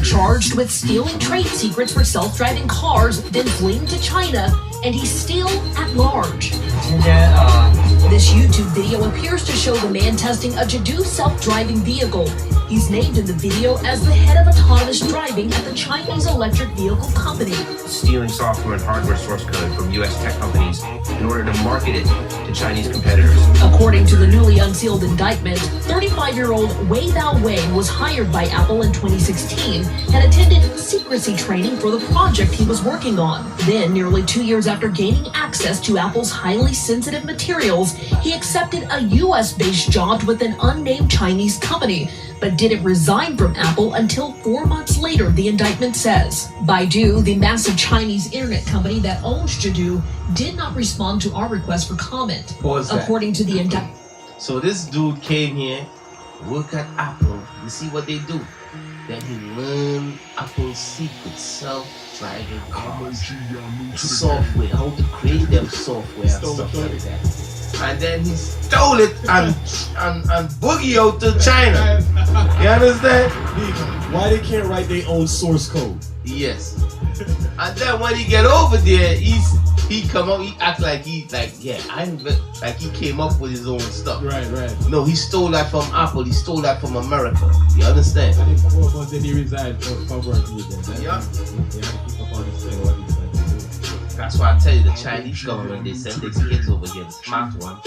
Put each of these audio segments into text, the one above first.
charged with stealing trade secrets for self-driving cars, then fleeing to China, and he's still at large. This YouTube video appears to show the man testing a Jadu self-driving vehicle. He's named in the video as the head of autonomous driving at the Chinese electric vehicle company. Stealing software and hardware source code from U.S. tech companies in order to market it to Chinese competitors. According to the newly unsealed indictment, 35-year-old Wei Wei was hired by Apple in 2016 and attended secrecy training for the project he was working on. Then, nearly 2 years after gaining access to Apple's highly sensitive materials, he accepted a U.S.-based job with an unnamed Chinese company, but didn't resign from Apple until 4 months later, the indictment says. Baidu, the massive Chinese internet company that owns Jadu, did not respond to our request for comment. According to the indictment. So this dude came here, work at Apple, you see what they do? Then he learned Apple's secret self-driving cars, software, how to create them software and stuff like that. And then he stole it and boogie out to China. You understand? Why they can't write their own source code? Yes. And then when he get over there, he come out, he act like he came up with his own stuff. Right. No, he stole that from Apple. He stole that from America. You understand? But then he resigned for working with them. Yeah. They had to keep up on this thing what he decided to do. That's why I tell you, the Chinese government, they send their kids over here, the smart ones,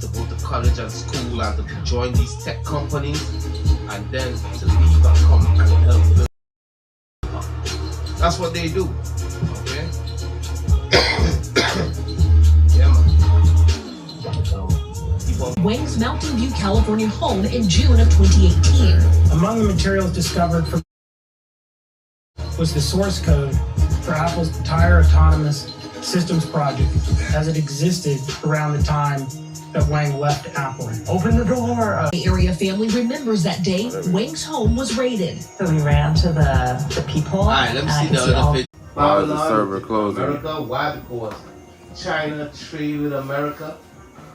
to go to college and school and to join these tech companies, and then to leave and come and help build up. That's what they do. Okay? Yeah, man. Wang's Mountain View, California home in June of 2018. Among the materials discovered was the source code for Apple's entire autonomous systems project as it existed around the time that Wang left Apple. Open the door. The area family remembers that day Wang's home was raided. So we ran to the peephole. All right, let me see the other picture. Why is the server closing? America, why? Because China trade with America.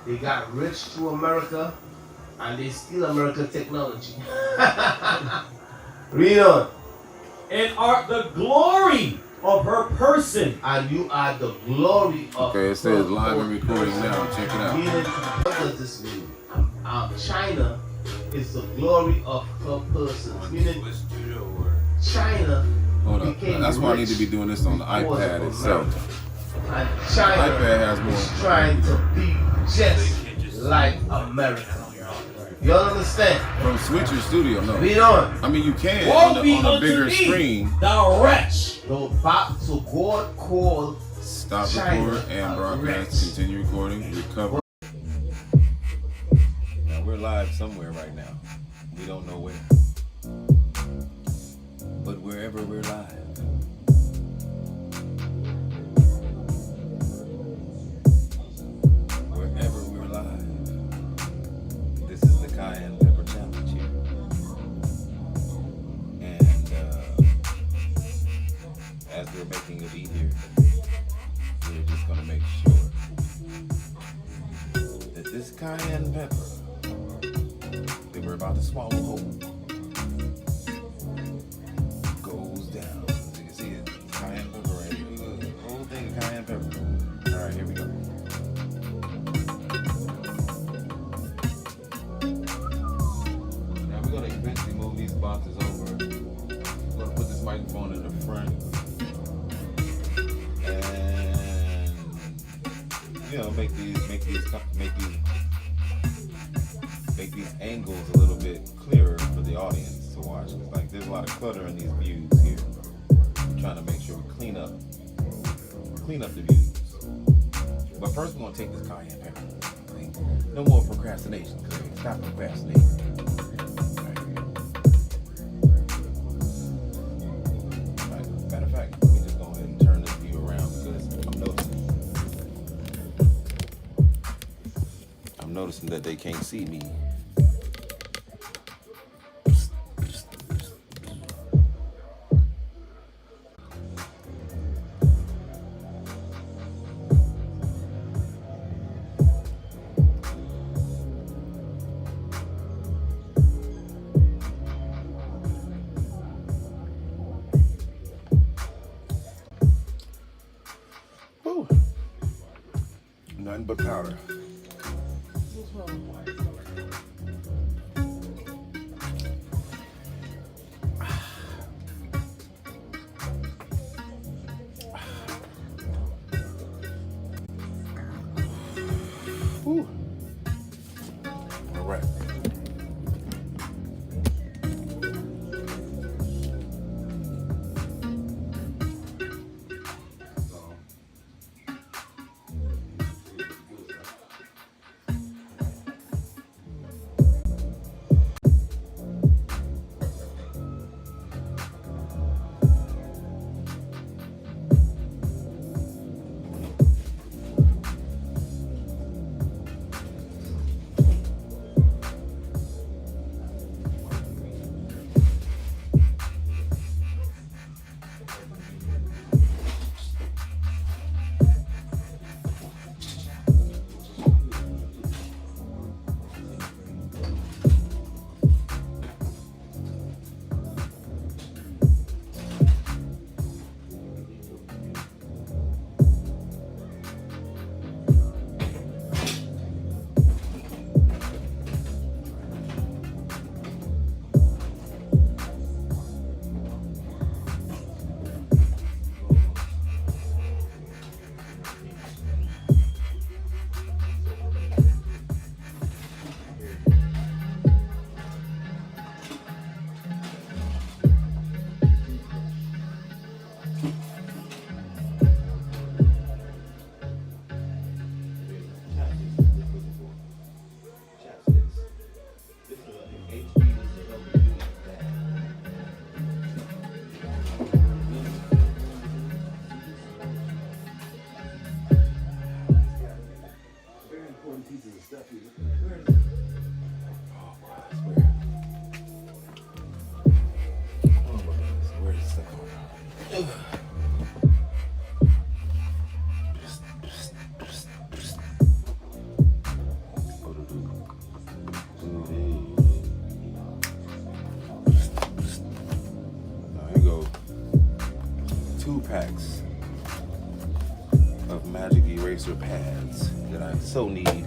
They got rich through America, and they steal American technology. Read on. And art the glory of her person. And you are the glory of Okay, it says live and recording now. Check it out. What does this mean? China is the glory of her person. Meaning China Hold up. became That's why I need to be rich doing this on the because iPad of itself. America. And China iPad has more. is trying to be just like America. You understand? From Switcher Studio, no. Read on. I mean, you can Woe be on a unto bigger thee, screen. thou wretch. So God called Stop China record and a broadcast. wretch. Continue recording. Recover. Now we're live somewhere right now. We don't know where. But wherever we're live. Wherever we're live. This is the Cayenne Pepper Challenge here. And as we're making a beat here, we're just gonna make sure that this cayenne pepper that we're about to swallow whole goes down. So you can see it, cayenne pepper right here. Look, the whole thing of cayenne pepper. All right, here we go. Now we're gonna eventually move these boxes over. We're gonna put this microphone in the front. And you know, make these angles a little bit clearer for the audience to watch. It's like there's a lot of clutter in these views here. I'm trying to make sure we clean up the views. But first we're gonna take this cayenne pepper. No more procrastination, Craig. Stop procrastinating. Right. Matter of fact, let me just go ahead and turn this view around because I'm noticing that they can't see me. nothing but powder. Whew. All right. Packs of magic eraser pads that I so need.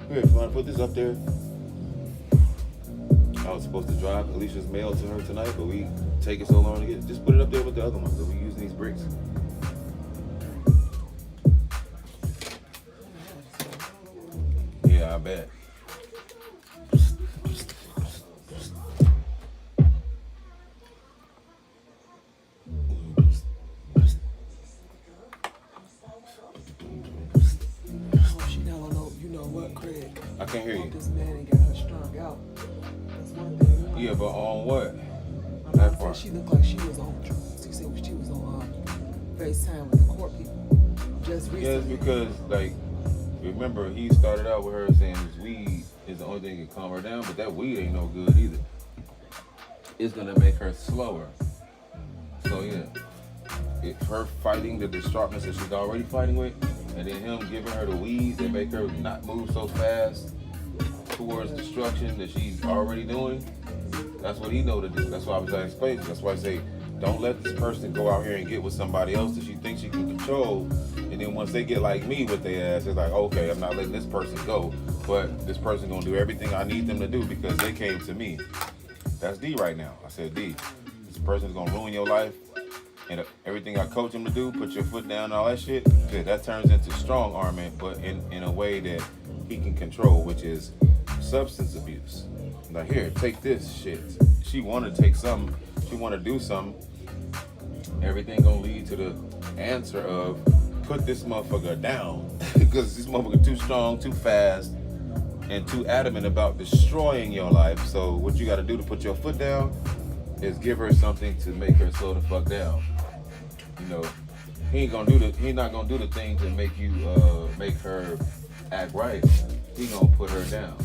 Here, if you want to put this up there, I was supposed to drive Alicia's mail to her tonight, but we take it so long to get it. Just put it up there with the other ones that we using these bricks. Yeah, I bet. I can't hear you. This man ain't got her strung out. That's one thing. Yeah, but on what? My mom said she looked like she was on drugs. She said she was on FaceTime with the court people just recently. Yes, because like, remember he started out with her saying this weed is the only thing that can calm her down, but that weed ain't no good either. It's gonna make her slower. So yeah, it's her fighting the distraughtness that she's already fighting with, and then him giving her the weed that make her not move so fast towards destruction that she's already doing. That's what he know to do. That's why I was trying to explain. That's why I say, don't let this person go out here and get with somebody else that she thinks she can control. And then once they get like me with their ass, it's like, okay, I'm not letting this person go, but this person gonna do everything I need them to do because they came to me. That's D right now. I said, D, this person's gonna ruin your life. And everything I coach him to do, put your foot down and all that shit, that turns into strong arming, but in a way that he can control, which is substance abuse. Like, here, take this shit. She want to take something. She want to do something. Everything gonna lead to the answer of put this motherfucker down because this motherfucker too strong, too fast, and too adamant about destroying your life. So what you got to do to put your foot down is give her something to make her slow the fuck down. You know, he not gonna do the thing to make you make her act right. He gonna put her down.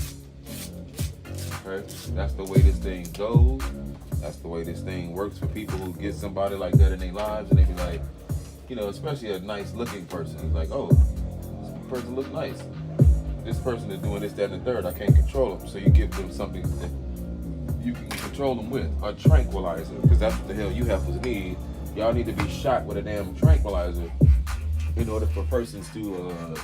Okay? That's the way this thing goes. That's the way this thing works for people who get somebody like that in their lives, and they be like, you know, especially a nice looking person. He's like, oh, this person look nice. This person is doing this, that, and the third. I can't control them. So you give them something that you can control them with, a tranquilizer, because that's what the hell you have to need. Y'all need to be shot with a damn tranquilizer in order for persons to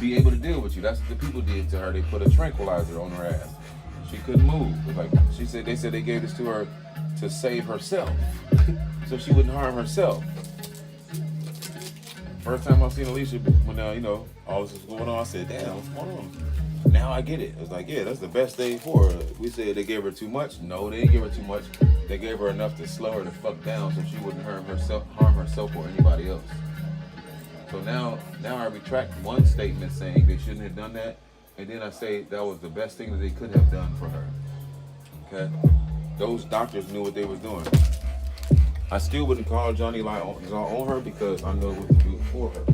be able to deal with you. That's what the people did to her. They put a tranquilizer on her ass. She couldn't move. Like they said they gave this to her to save herself, so she wouldn't harm herself. First time I seen Alicia, when you know all this was going on, I said, "Damn, what's going on?" Now I get it. It's like, yeah, that's the best thing for her. We said they gave her too much. No, they didn't give her too much. They gave her enough to slow her the fuck down, so she wouldn't harm herself or anybody else. So now I retract one statement saying they shouldn't have done that. And then I say that was the best thing that they could have done for her. Okay? Those doctors knew what they was doing. I still wouldn't call Johnny Lie on her because I know what to do for her.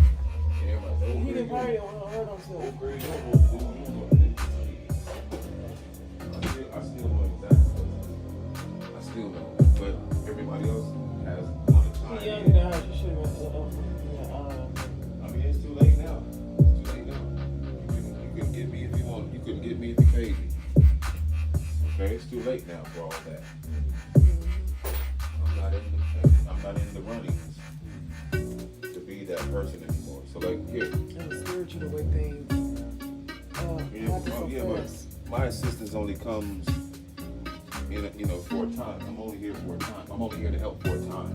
He didn't probably hurt himself. I still know exactly. I still know. But everybody else has one time. He young now. You should have. I mean, it's too late now. It's too late now. You couldn't get me if you want. You couldn't get me if you paid me. Okay, it's too late now for all that. I'm not in the runnings to be that person anymore. So like here. It's spiritual the way things happen. My assistance only comes in for a time. I'm only here for a time. I'm only here to help for a time.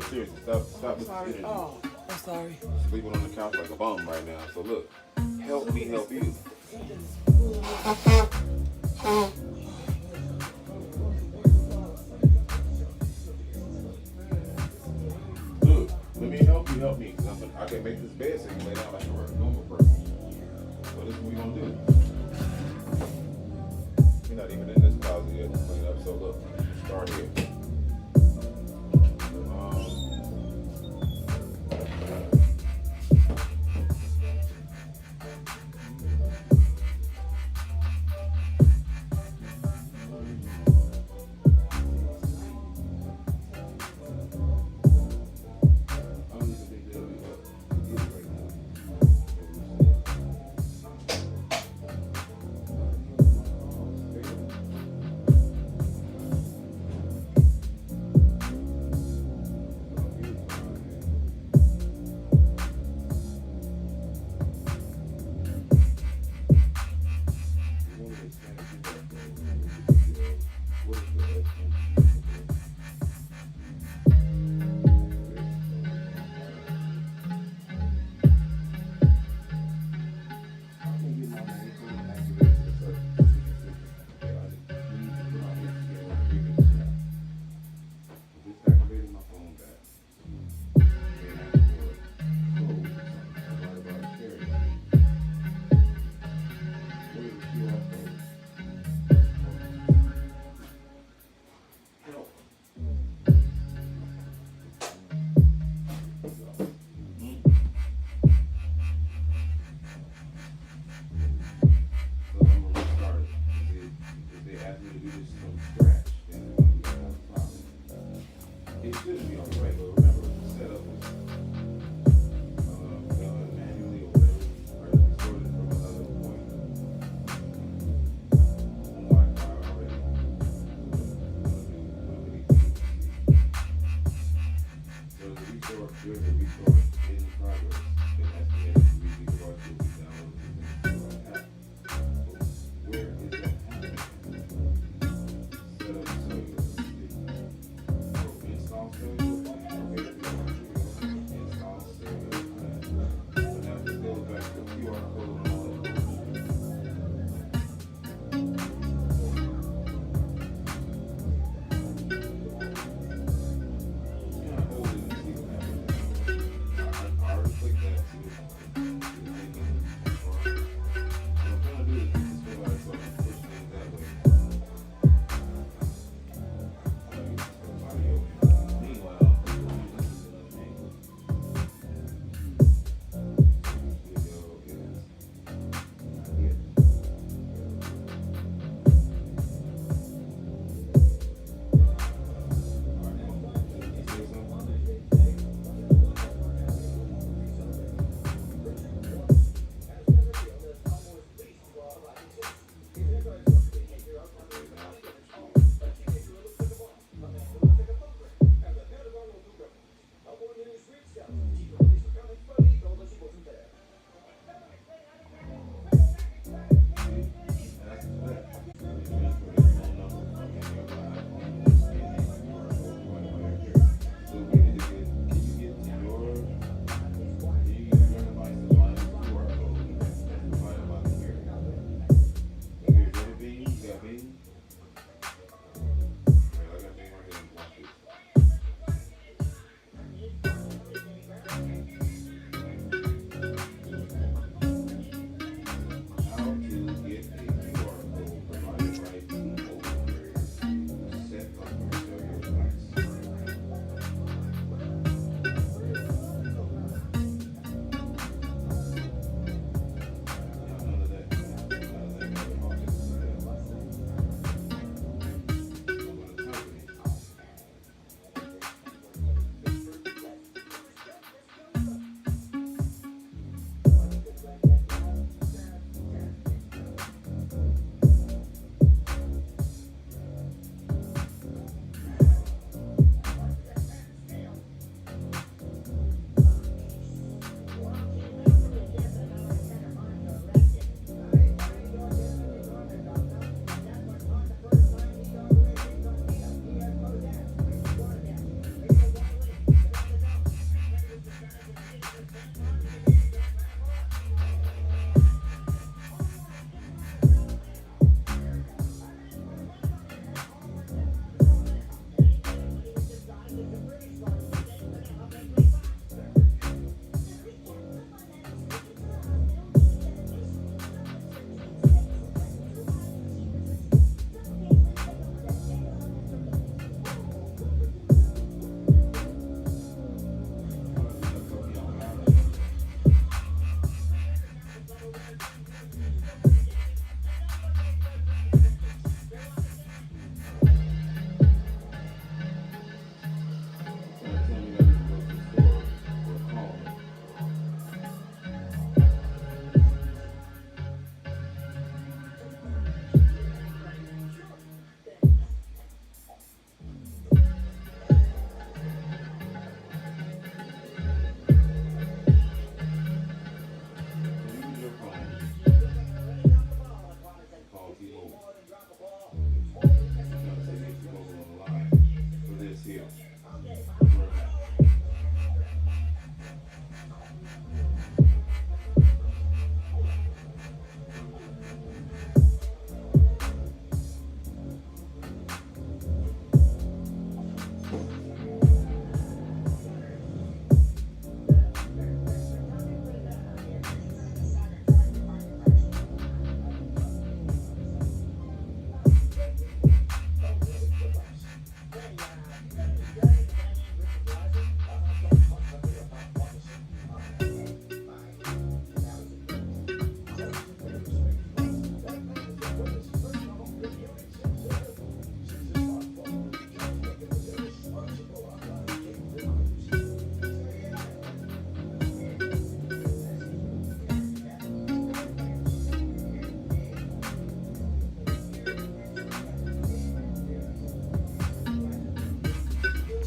Seriously, stop I'm sorry. Oh, I'm sorry. Sleeping on the couch like a bum right now. So look, help me help you. Look, let me help me, because I can make this bed so you can lay down like a normal person. So this is what we're gonna do. We're not even in this closet yet to clean up. So look, start here.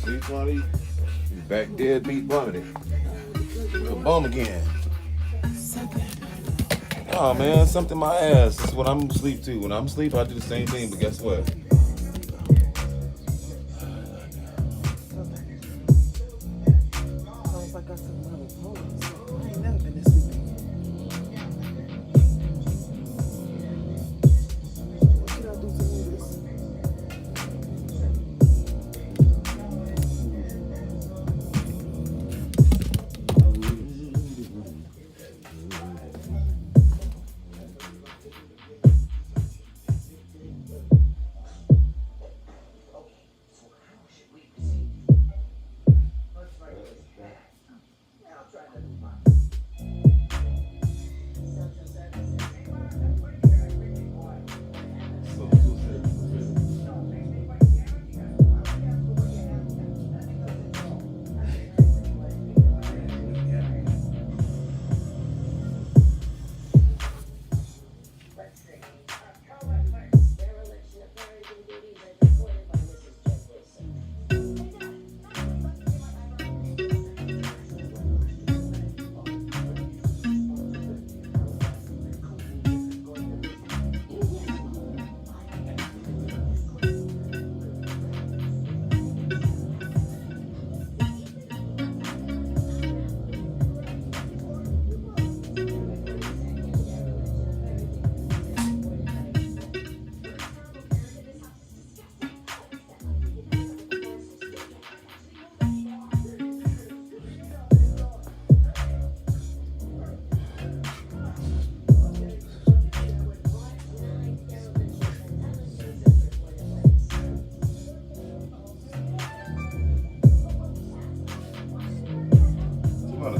See, Funny? You back dead beat bumming it. A bum again. Oh man, something in my ass. That's what I'm asleep to. When I'm asleep, I do the same thing, but guess what? Sounds like I took my opponent. I ain't never been this sleepy. What should I do to do this?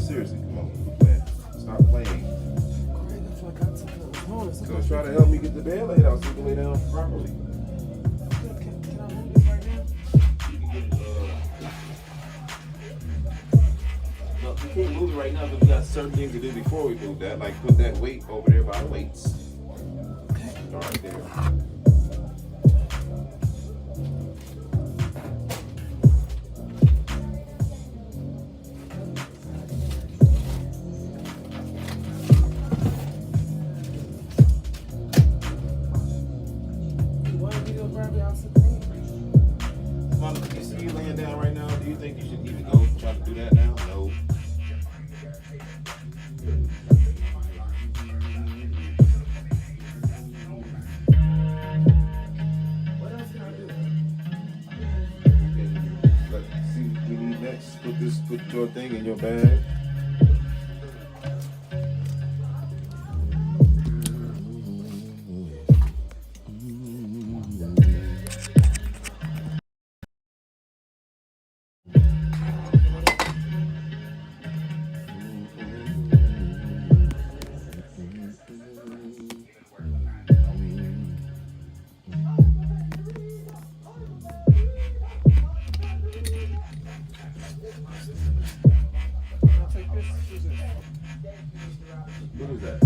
Seriously, come on, man. Stop playing. Craig, I feel like I took my opponent. So try to help me get the bed laid out so you can lay down properly. Can I move this right now? You can get it. No, we can't move it right now because we got certain things to do before we move that, like put that weight over there by the weights. Okay. Start right there. You see me laying down right now? Do you think you should even go try to do that now? No. Put your thing in your bag. What is that?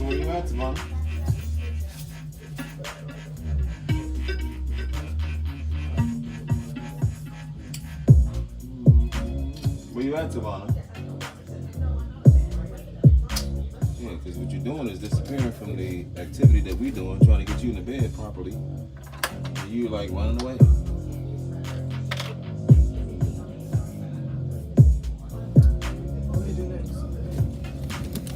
Where you at, Mom? Where you at, Savannah? Yeah, because what you're doing is disappearing from the activity that we're doing, trying to get you in the bed properly. And you like running away.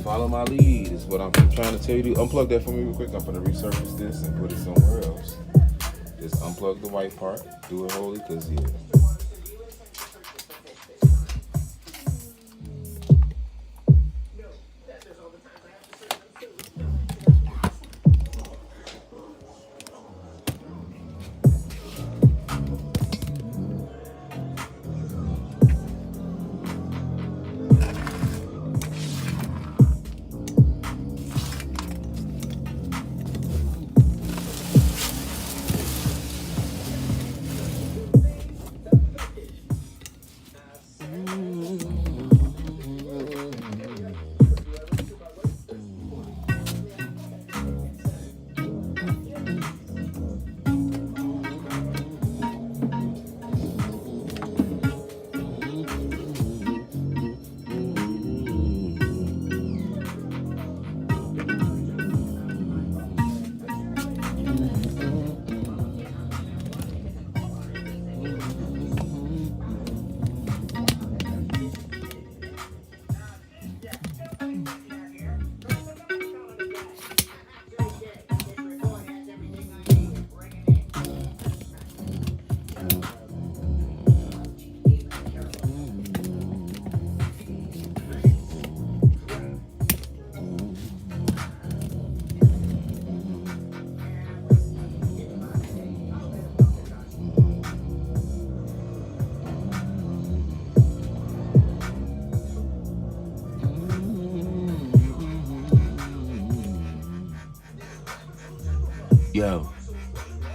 Follow my lead is what I'm trying to tell you to. Unplug that for me real quick. I'm going to resurface this and put it somewhere else. Just unplug the white part. Do it wholly, because yeah. Yo.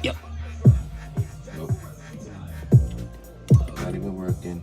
Yep. Nope. Not even working.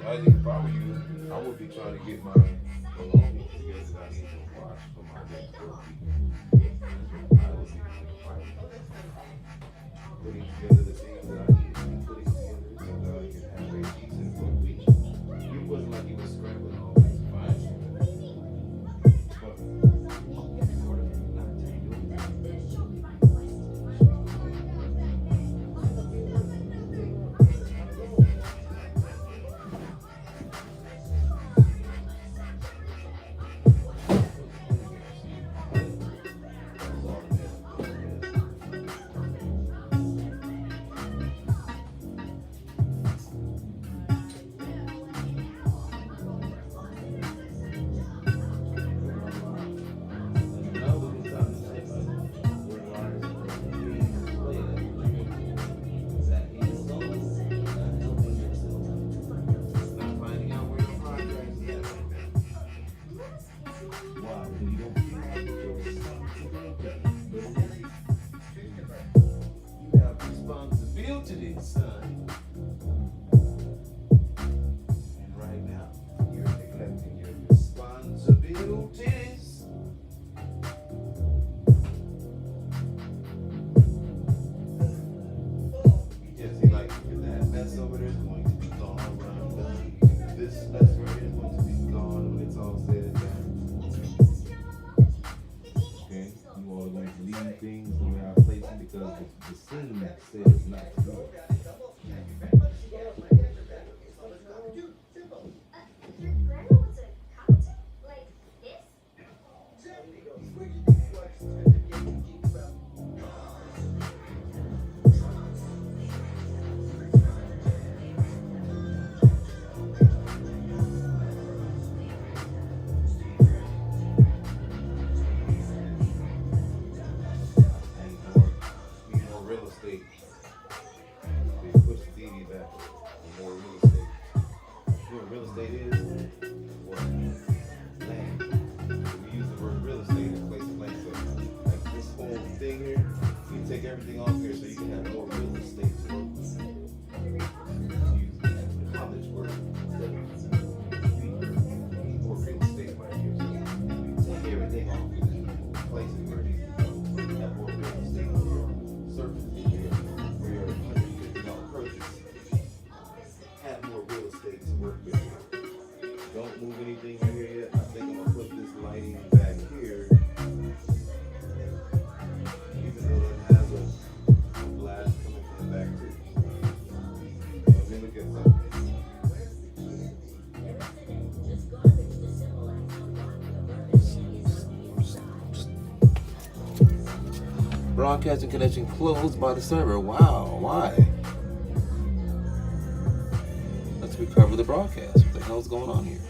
I think if I were you, I would be trying to get my belongings together that I need to wash for my next work week. I would be putting together the things that I need to be putting together so that I can have a decent work week. It wasn't like you were scrambling always to find something. But in order for you not to do that, that says not to do it. Need more real estate. They push the DD back. More real estate. You know what real estate is? What? Land. We use the word real estate in place of land. So, like this whole thing here, you take everything off here so you can have more real estate to work with. Use the college word instead of we need more real estate right here. So you take everything off and place it where it needs to go. You have more real estate on your surface where your $150 purchase. Have more real estate to work with. Don't move anything right here yet. I think I'm gonna put this lighting back here. Even though it has a glass coming from the back too. Let me look at something. Broadcasting connection closed by the server. Wow, why? Let's recover the broadcast. What the hell's going on here?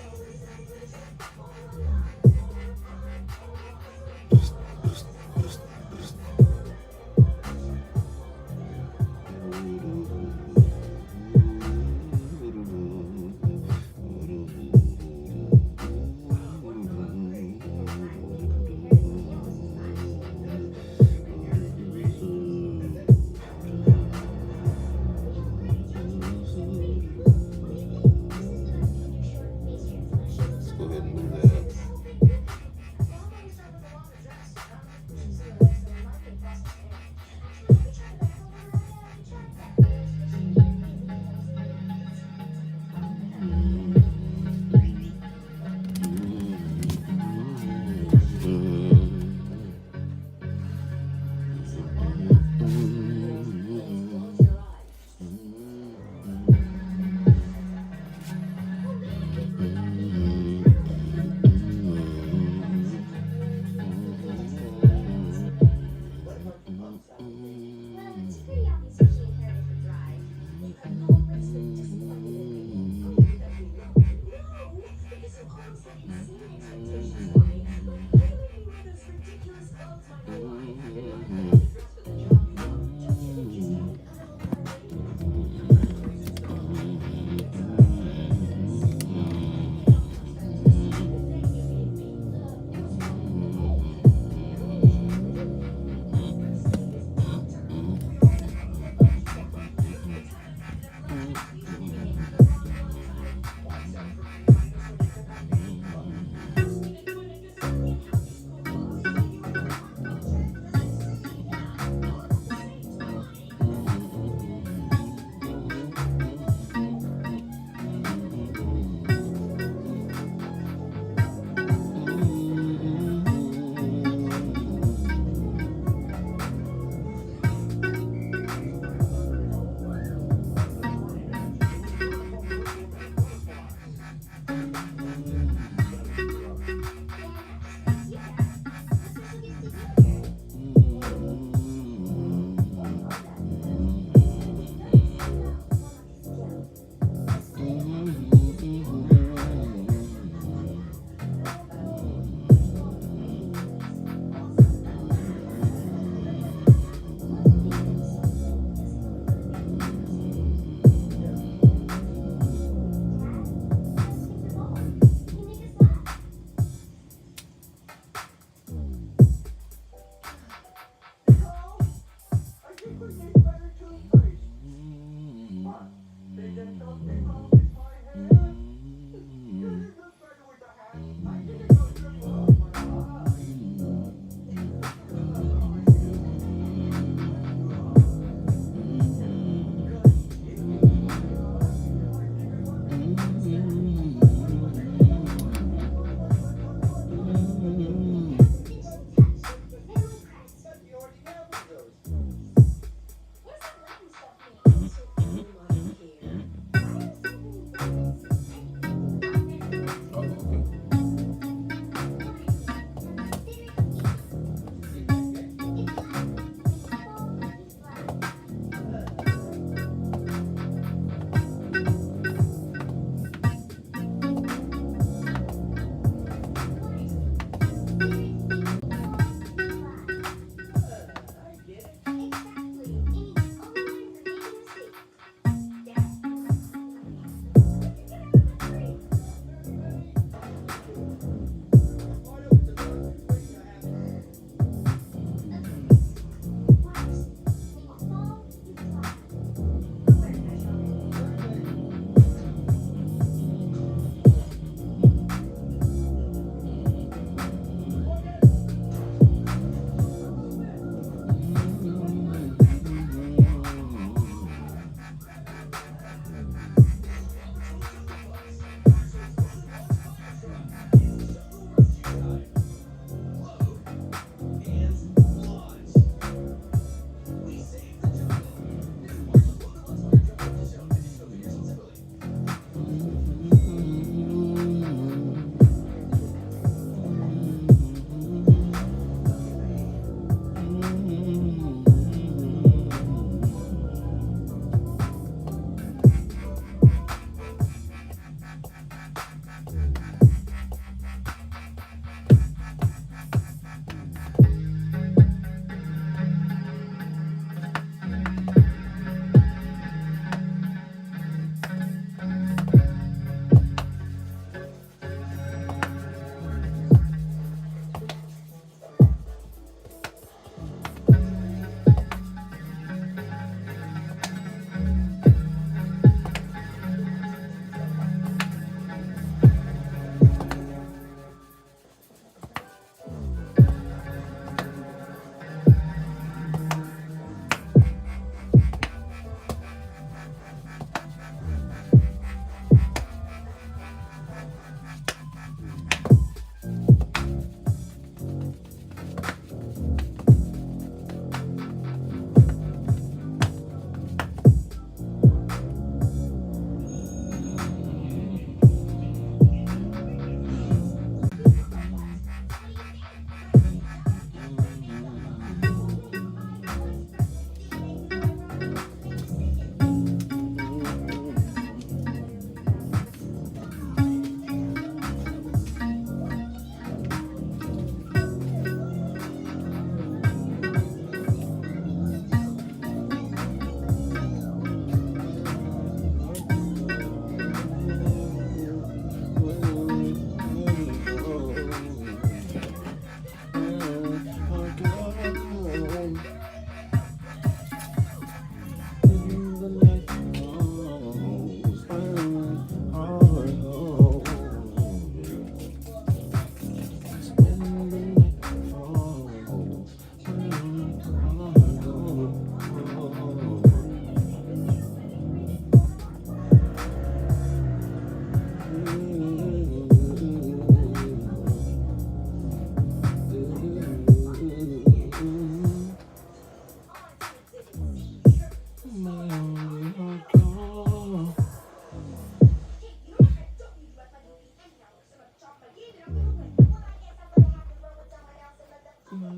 Okay.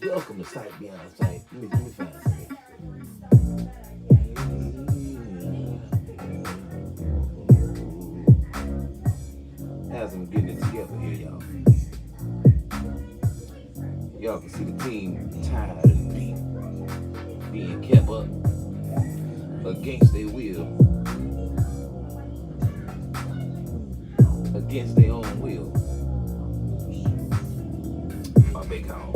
Welcome to Sight Beyond Sight. Let me find something. As I'm getting it together here, y'all. Y'all can see the team tired and beat, being kept up against their will, against their own will. Our big house.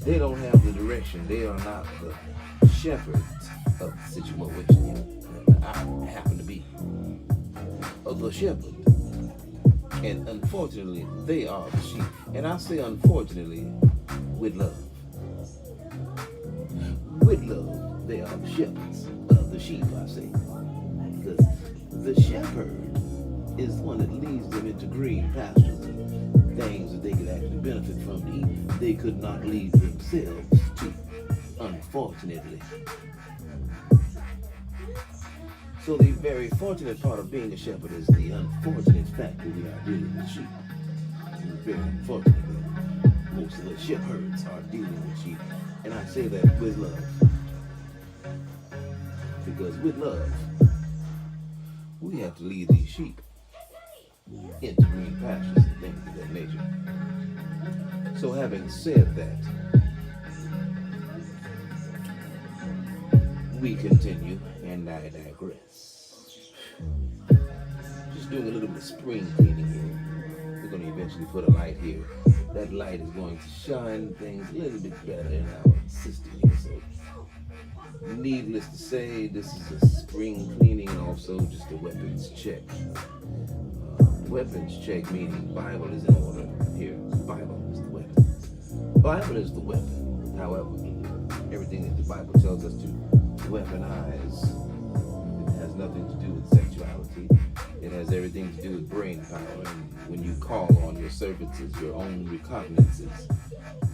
They don't have the direction. They are not the shepherds of the situation. I happen to be the shepherd. And unfortunately, they are the sheep. And I say unfortunately with love. With love, they are the shepherds of the sheep, I say. Because the shepherd is the one that leads them into green pastures and things that they could actually benefit from to eat. They could not lead themselves to, unfortunately. So the very fortunate part of being a shepherd is the unfortunate fact that we are dealing with sheep. It's very unfortunate that most of the shepherds are dealing with sheep. And I say that with love. Because with love, we have to lead these sheep into green pastures and things of that nature. So having said that, we continue, and I digress. Just doing a little bit of spring cleaning here. We're going to eventually put a light here. That light is going to shine things a little bit better in our system here. So, needless to say, this is a spring cleaning and also just a weapons check. Weapons check meaning Bible is in order here. Bible is the weapon. Bible is the weapon. However, everything that the Bible tells us to weaponize, it has nothing to do with sexuality. It has everything to do with brain power. And when you call on your services, your own recognizances,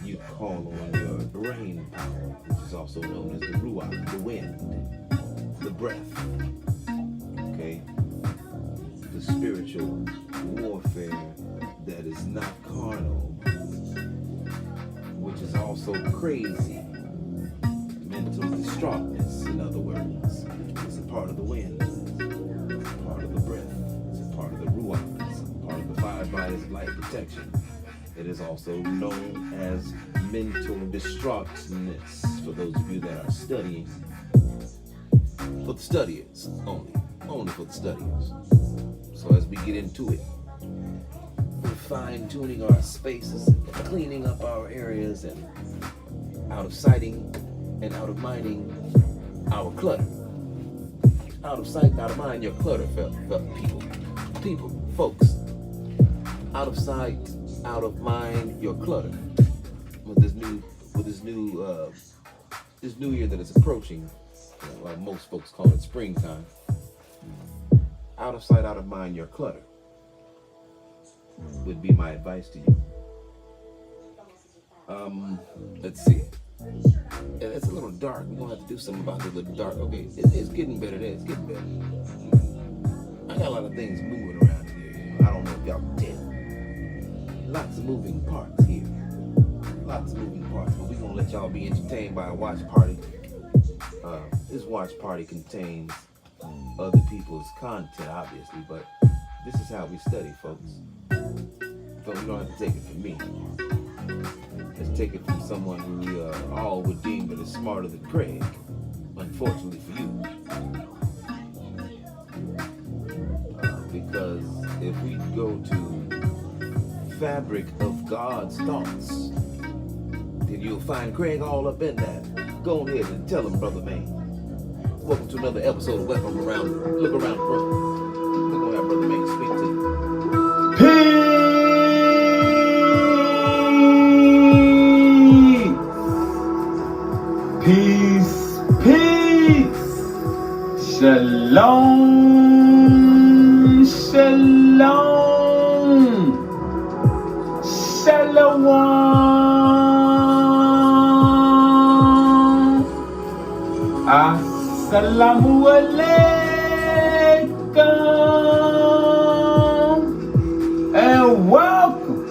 you call on your brain power, which is also known as the ruach, the wind, the breath. Okay? The spiritual warfare that is not carnal, which is also crazy. Mental distraughtness, in other words, is a part of the wind, it's a part of the breath, it's a part of the ruach, it's a part of the 5 bodies of life protection. It is also known as mental distraughtness for those of you that are studying. For the studiers only for the studiers. So as we get into it, we're fine-tuning our spaces, cleaning up our areas, and out of sighting and out of minding our clutter. Out of sight, out of mind, your clutter, people, folks. Out of sight, out of mind, your clutter. With this new year that is approaching, most folks call it springtime. Out of sight, out of mind, your clutter would be my advice to you. Let's see. It's a little dark. We're gonna have to do something about the little dark. Okay, it's getting better there. It's getting better. I got a lot of things moving around here. I don't know if y'all can tell. Lots of moving parts here. Lots of moving parts. But we're gonna let y'all be entertained by a watch party. This watch party contains other people's content, obviously, but this is how we study, folks. So we don't have to take it from me. Let's take it from someone who we all would deem as smarter than Craig, unfortunately. Unfortunately for you. Because if we go to fabric of God's thoughts, then you'll find Craig all up in that. Go ahead and tell him, brother man. Welcome to another episode of Welcome Around. Look around, brother. We're gonna have brother man speak to you. Peace, peace, shalom, shalom, shalom, assalamu alaikum, and welcome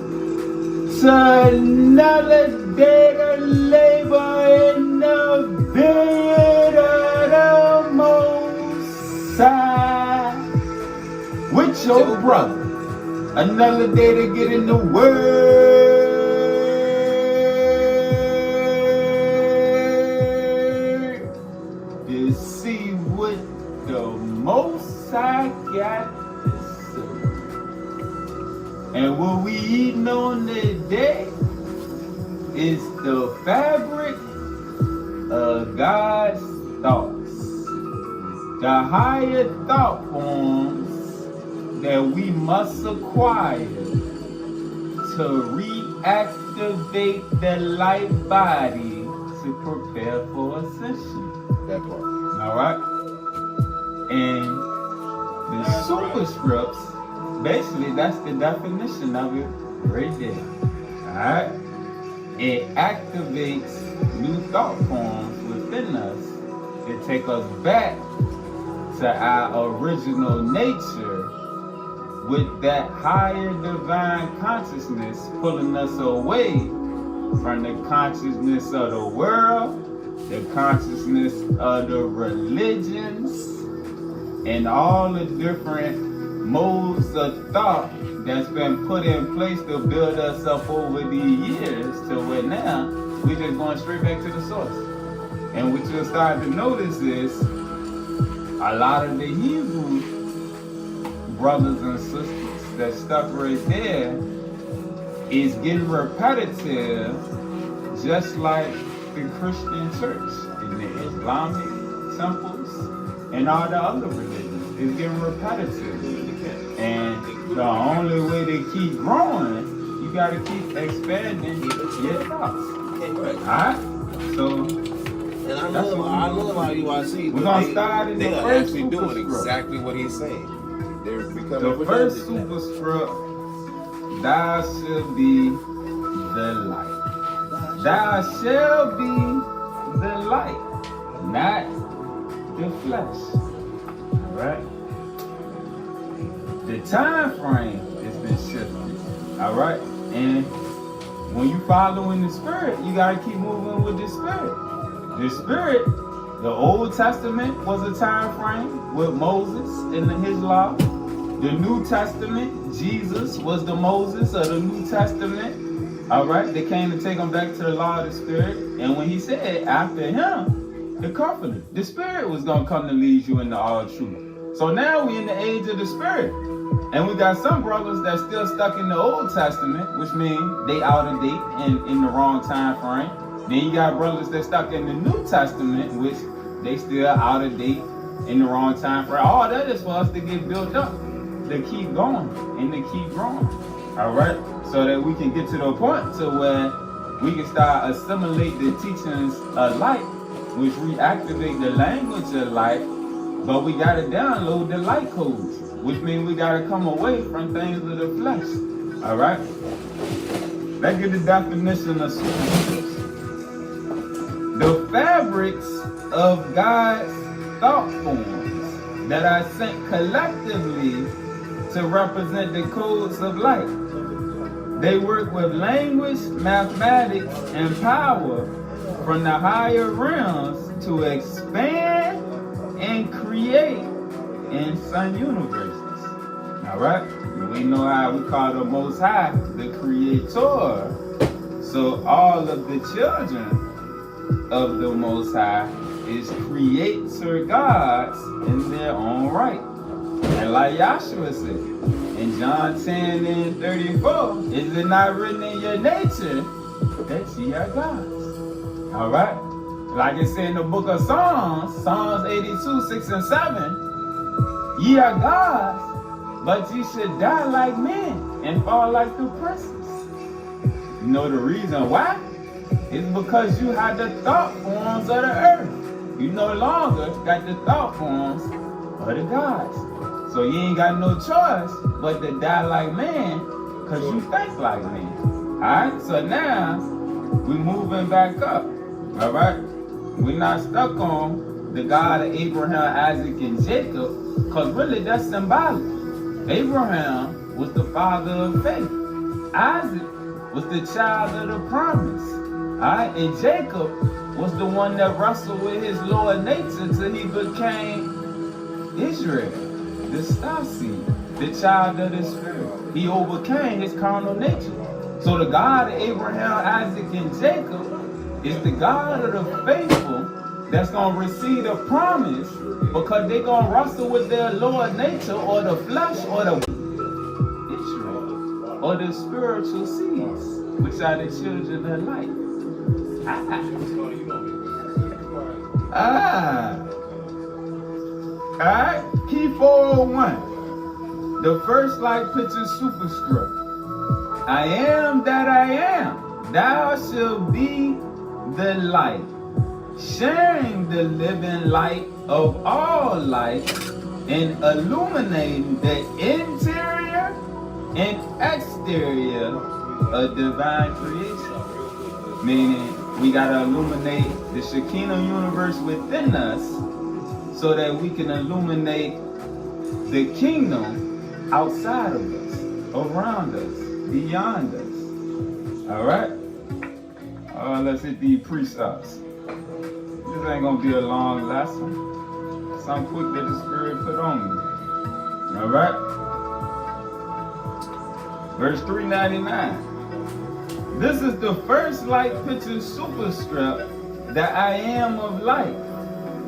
to another day of labor in the bed of the Most High with your brother. Another day to get in the Word to see what the Most High got to say. And what we eating on today is the fabric of God's thoughts. The higher thought forms that we must acquire to reactivate the light body to prepare for ascension. That part. Alright? And the superscripts, basically that's the definition of it right there. Alright? It activates new thought forms within us to take us back to our original nature with that higher divine consciousness pulling us away from the consciousness of the world, the consciousness of the religions, and all the different modes of thought that's been put in place to build us up over the years to where now we're just going straight back to the source. And what you'll start to notice is a lot of the Hebrew brothers and sisters that stuck right there is getting repetitive, just like the Christian church and the Islamic temples and all the other religions. It's getting repetitive. And the only way to keep growing, you gotta keep expanding your thoughts. Alright? So, And I love how UIC, we're gonna start in they the are first actually doing superscript. exactly what he's saying. They're becoming The first redundant now. superscript, thou shall be the light. Thou shall be the light, not the flesh. Alright? The time frame has been shifted. Alright? And when you follow in the spirit, you gotta keep moving with the spirit. The spirit, the Old Testament was a time frame with Moses and his law. The New Testament, Jesus was the Moses of the New Testament. Alright, they came to take him back to the law of the Spirit. And when he said, after him, the Comforter, the Spirit was going to come to lead you into all truth. So now we're in the age of the Spirit. And we got some brothers that's still stuck in the Old Testament, which means they out of date and in the wrong time frame. Then you got brothers that's stuck in the New Testament, which they still out of date in the wrong time frame. All that is for us to get built up, to keep going and to keep growing. Alright? So that we can get to the point to where we can start assimilate the teachings of light, which reactivate the language of light, but we gotta download the light codes, which means we gotta come away from things of the flesh. Alright? Let's get the definition of superscripts. The fabrics of God's thought forms that are sent collectively to represent the codes of light. They work with language, mathematics, and power from the higher realms to expand and create in some universes. Alright? We know how we call the Most High the Creator. So all of the children of the Most High is creator gods in their own right. And like Yahshua said in John 10 and 34, is it not written in your nature that ye are gods? All right? Like it said in the book of Psalms, Psalms 82, 6 and 7, ye are gods, but ye should die like men and fall like the princes. You know the reason why? It's because you had the thought forms of the earth. You no longer got the thought forms of the gods. So you ain't got no choice but to die like man, because you think like man. Alright, so now we moving back up. Alright? We're not stuck on the God of Abraham, Isaac, and Jacob, because really that's symbolic. Abraham was the father of faith. Isaac was the child of the promise. Alright, and Jacob was the one that wrestled with his lower nature till he became Israel, the star seed, the child of the spirit. He overcame his carnal nature. So the God of Abraham, Isaac, and Jacob is the God of the faithful that's going to receive the promise because they're going to wrestle with their lower nature or the flesh or the Israel or the spiritual seeds, which are the children of light. Alright, key 401. The first light picture superscript. I am that I am. Thou shalt be the light, sharing the living light of all light and illuminating the interior and exterior of divine creation. Meaning, we gotta illuminate the Shekinah universe within us so that we can illuminate the kingdom outside of us, around us, beyond us. Alright? Let's hit these precepts. This ain't gonna be a long lesson. Something quick that the Spirit put on me. Alright? Verse 399. This is the first light picture superscript that I am of light,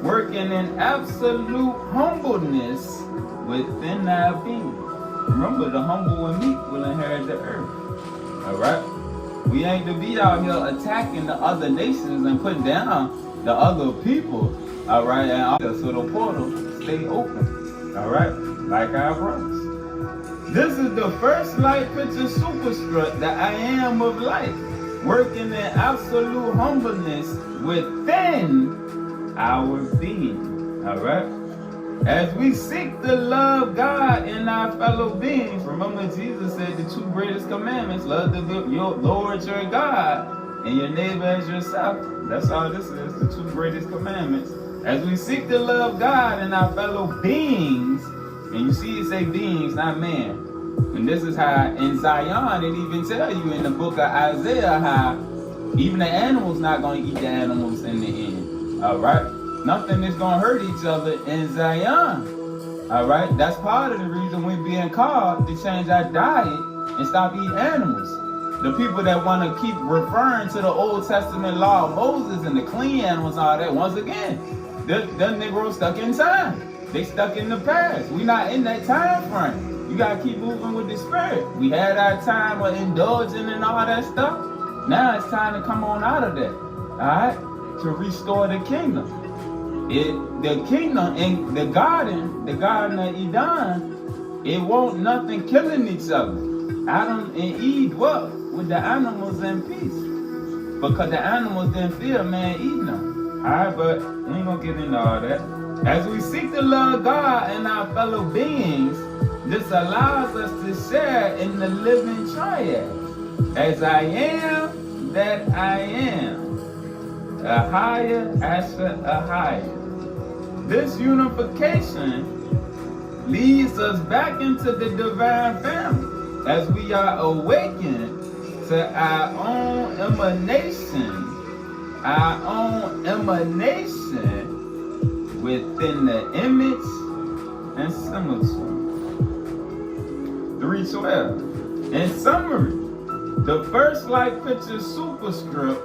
working in absolute humbleness within thy being. Remember, the humble and meek will inherit the earth. Alright? We ain't to be out here attacking the other nations and putting down the other people. Alright? And so the portal stay open. Alright? Like our brothers. This is the first light picture superscript that I am of light, working in absolute humbleness within our being. Alright? As we seek to love God in our fellow beings, remember Jesus said the two greatest commandments, love your Lord your God and your neighbor as yourself. That's all this is, the two greatest commandments. As we seek to love God in our fellow beings, and you see it say beings, not man. And this is how in Zion it even tell you in the book of Isaiah how even the animals not going to eat the animals in the end. Alright? Nothing is going to hurt each other in Zion. Alright? That's part of the reason we're being called to change our diet and stop eating animals. The people that want to keep referring to the Old Testament law of Moses and the clean animals and all that, once again, them Negroes stuck in time. They stuck in the past. We're not in that time frame. You gotta keep moving with the Spirit. We had our time of indulging and all that stuff. Now it's time to come on out of that. Alright? To restore the kingdom. The kingdom in the garden of Eden, it won't nothing killing each other. Adam and Eve dwelt with the animals in peace. Because the animals didn't fear man eating them. Alright, but we ain't gonna get into all that. As we seek to love God and our fellow beings, this allows us to share in the living triad. As I am, that I am. A higher after a higher. This unification leads us back into the divine family as we are awakened to our own emanation within the image and similitude. 3:12. In summary, The first light picture superscript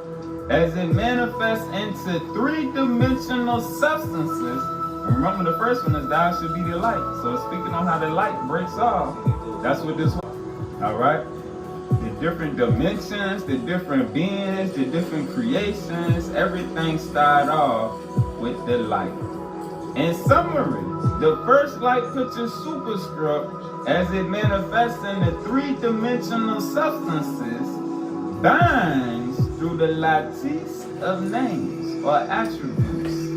as it manifests into three-dimensional substances. And remember, the first one is thou should be the light. So it's speaking on how the light breaks off. That's what this was. All right? The different dimensions, the different beings, the different creations, everything started off with the light. In summary, the first light picture superscript as it manifests in the three-dimensional substances binds through the lattice of names or attributes,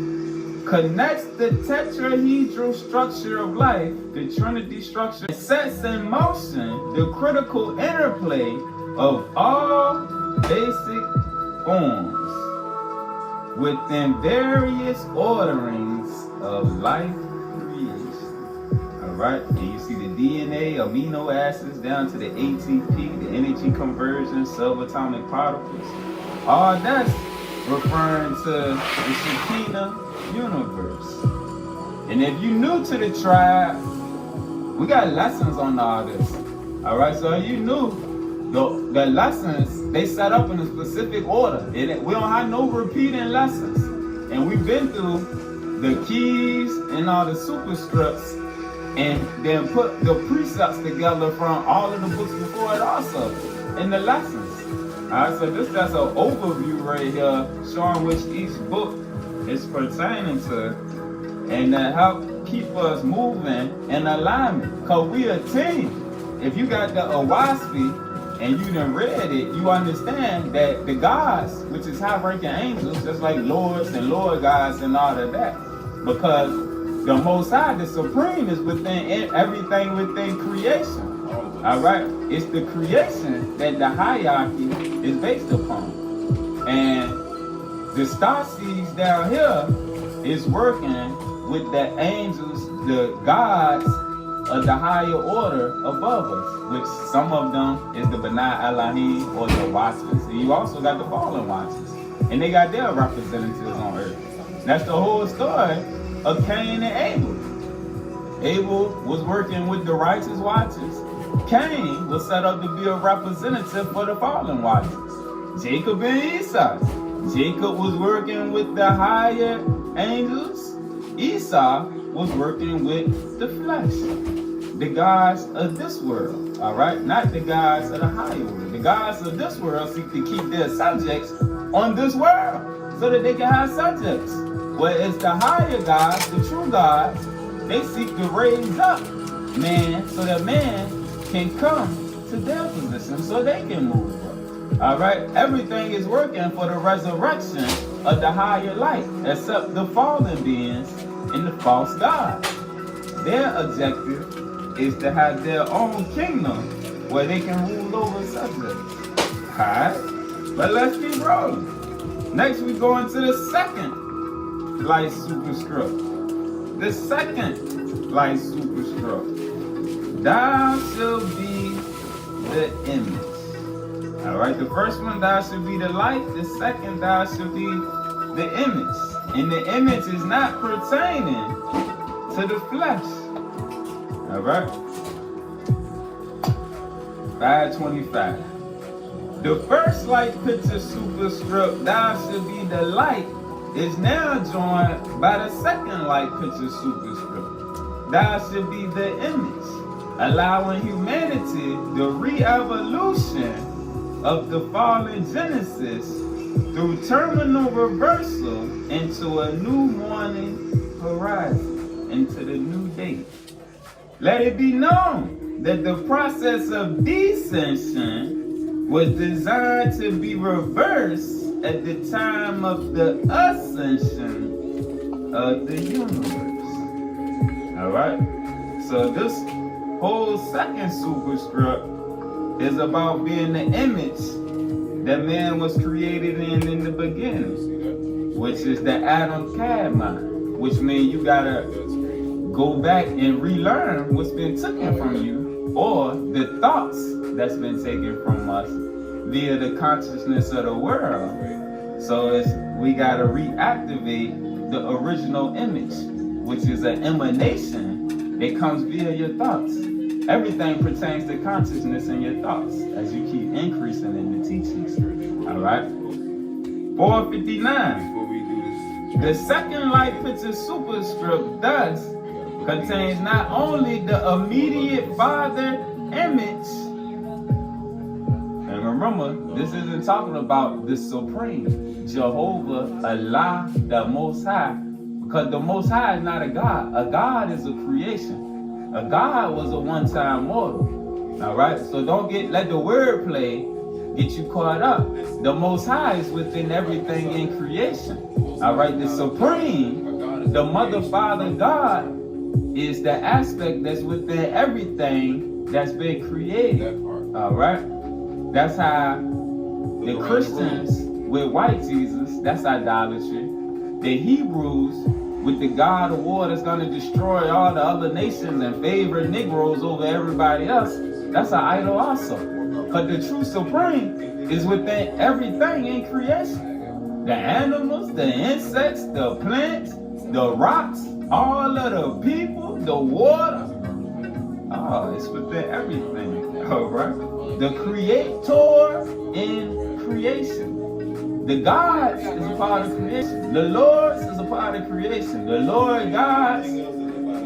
connects the tetrahedral structure of life, the Trinity structure, sets in motion the critical interplay of all basic forms within various orderings of life creation. Alright, and you see the DNA, amino acids down to the ATP, the energy conversion, subatomic particles. All that's referring to the Shekinah universe. And if you're new to the tribe, we got lessons on all this. Alright, so you knew the lessons, they set up in a specific order. We don't have no repeating lessons. And we've been through the keys and all the superscripts and then put the precepts together from all of the books before it also in the lessons. Alright, so that's an overview right here showing which each book is pertaining to and to help keep us moving in alignment. Because we a team. If you got the Owaski and you done read it, you understand that the gods, which is high-ranking angels, just like lords and lord gods and all of that, because the Most High, the Supreme, is within everything within creation. All right, it's the creation that the hierarchy is based upon, and the star seeds down here is working with the angels, the gods of the higher order above us, which some of them is the B'nai Elohim or the Watchers. And you also got the fallen Watchers, and they got their representatives on earth. That's the whole story of Cain and Abel. Abel was working with the righteous Watchers. Cain was set up to be a representative for the fallen Watchers. Jacob and Esau. Jacob was working with the higher angels. Esau was working with the flesh, the gods of this world, all right? Not the gods of the higher world. The gods of this world seek to keep their subjects on this world so that they can have subjects. Whereas the higher gods, the true gods, they seek to raise up man so that man can come to their position so they can move up, all right? Everything is working for the resurrection of the higher light, except the fallen beings and the false gods. Their objective is to have their own kingdom where they can rule over subjects. Alright, but let's keep rolling. Next we go into the second light superscript. The second light superscript. Thou shalt be the image. Alright, the first one, thou shalt be the light. The second, thou shalt be the image. And the image is not pertaining to the flesh. All right. 525. The first light picture superscript, thou shalt be the light, is now joined by the second light picture superscript, thou shalt be the image, allowing humanity the re-evolution of the fallen Genesis through terminal reversal into a new morning horizon, into the new day. Let it be known that the process of descension was designed to be reversed at the time of the ascension of the universe. All right? So this whole second superscript is about being the image that man was created in the beginning, which is the Adam Kadmon, which means you gotta go back and relearn what's been taken from you, or the thoughts that's been taken from us via the consciousness of the world. So we gotta reactivate the original image, which is an emanation that comes via your thoughts. Everything pertains to consciousness and your thoughts as you keep increasing in the teachings. All right. 459. The second light picture superscript thus contains not only the immediate Father image, and remember, this isn't talking about the Supreme, Jehovah, Allah, the Most High, because the Most High is not a God. A God is a creation. A God was a one-time mortal. All right, so don't let the wordplay get you caught up. The Most High is within everything in creation. All right, the Supreme, the Mother, Father, God, is the aspect that's within everything that's been created. All right, that's how the Christians with white Jesus, that's idolatry. The Hebrews with the God of war that's going to destroy all the other nations and favor Negroes over everybody else, that's an idol also. But the true Supreme is within everything in creation. The animals, the insects, the plants, the rocks, all of the people, the water. Oh, it's within everything. All right. The Creator in creation. The gods is a part of creation. The Lords is a part of creation. The Lord gods,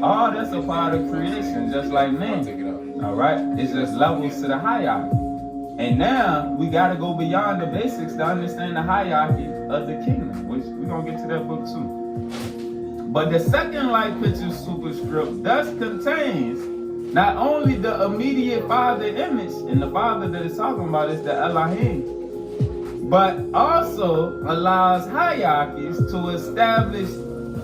all that's a part of creation, just like man. All right. It's just levels to the hierarchy. And now we got to go beyond the basics to understand the hierarchy of the kingdom, which we're going to get to that book too. But the second light picture superscript thus contains not only the immediate Father image, and the Father that it's talking about is the Elohim, but also allows hierarchies to establish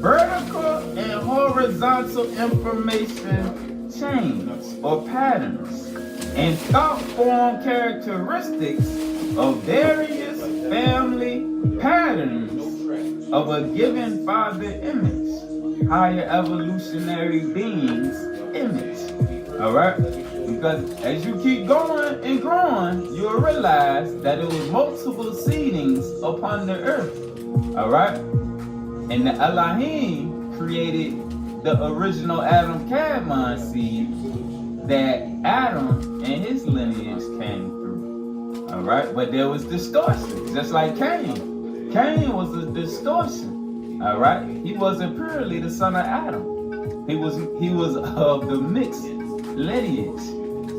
vertical and horizontal information chains or patterns and thought form characteristics of various family patterns of a given Father image, higher evolutionary being's image. All right? Because as you keep going and growing, you'll realize that it was multiple seedings upon the earth. All right? And the Elohim created the original Adam Kadmon seed that Adam and his lineage came through. All right? But there was distortion, just like Cain. Cain was a distortion. All right? He wasn't purely the son of Adam. He was of the mixed lineage.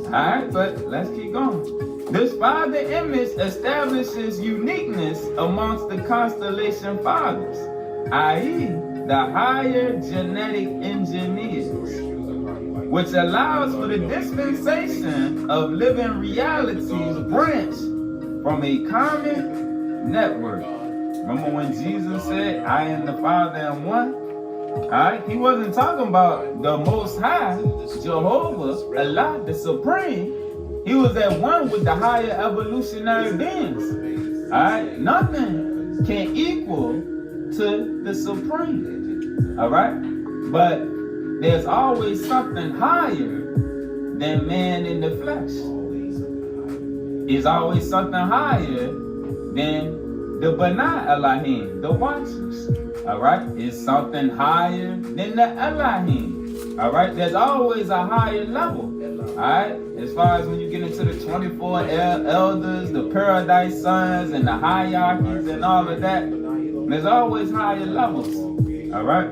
Alright, but let's keep going. This Father image establishes uniqueness amongst the constellation fathers, i.e., the higher genetic engineers, which allows for the dispensation of living realities branched from a common network. Remember when Jesus said, I am the Father and one? Alright, he wasn't talking about the Most High, Jehovah, Allah, the Supreme. He was at one with the higher evolutionary beings. Alright, nothing can equal to the Supreme. Alright, but there's always something higher than man in the flesh. There's always something higher than the B'nai Elohim, the watchers. All right, it's something higher than the Elohim. All right, there's always a higher level. All right, as far as when you get into the 24 elders, the paradise sons, and the hierarchies and all of that, there's always higher levels. All right,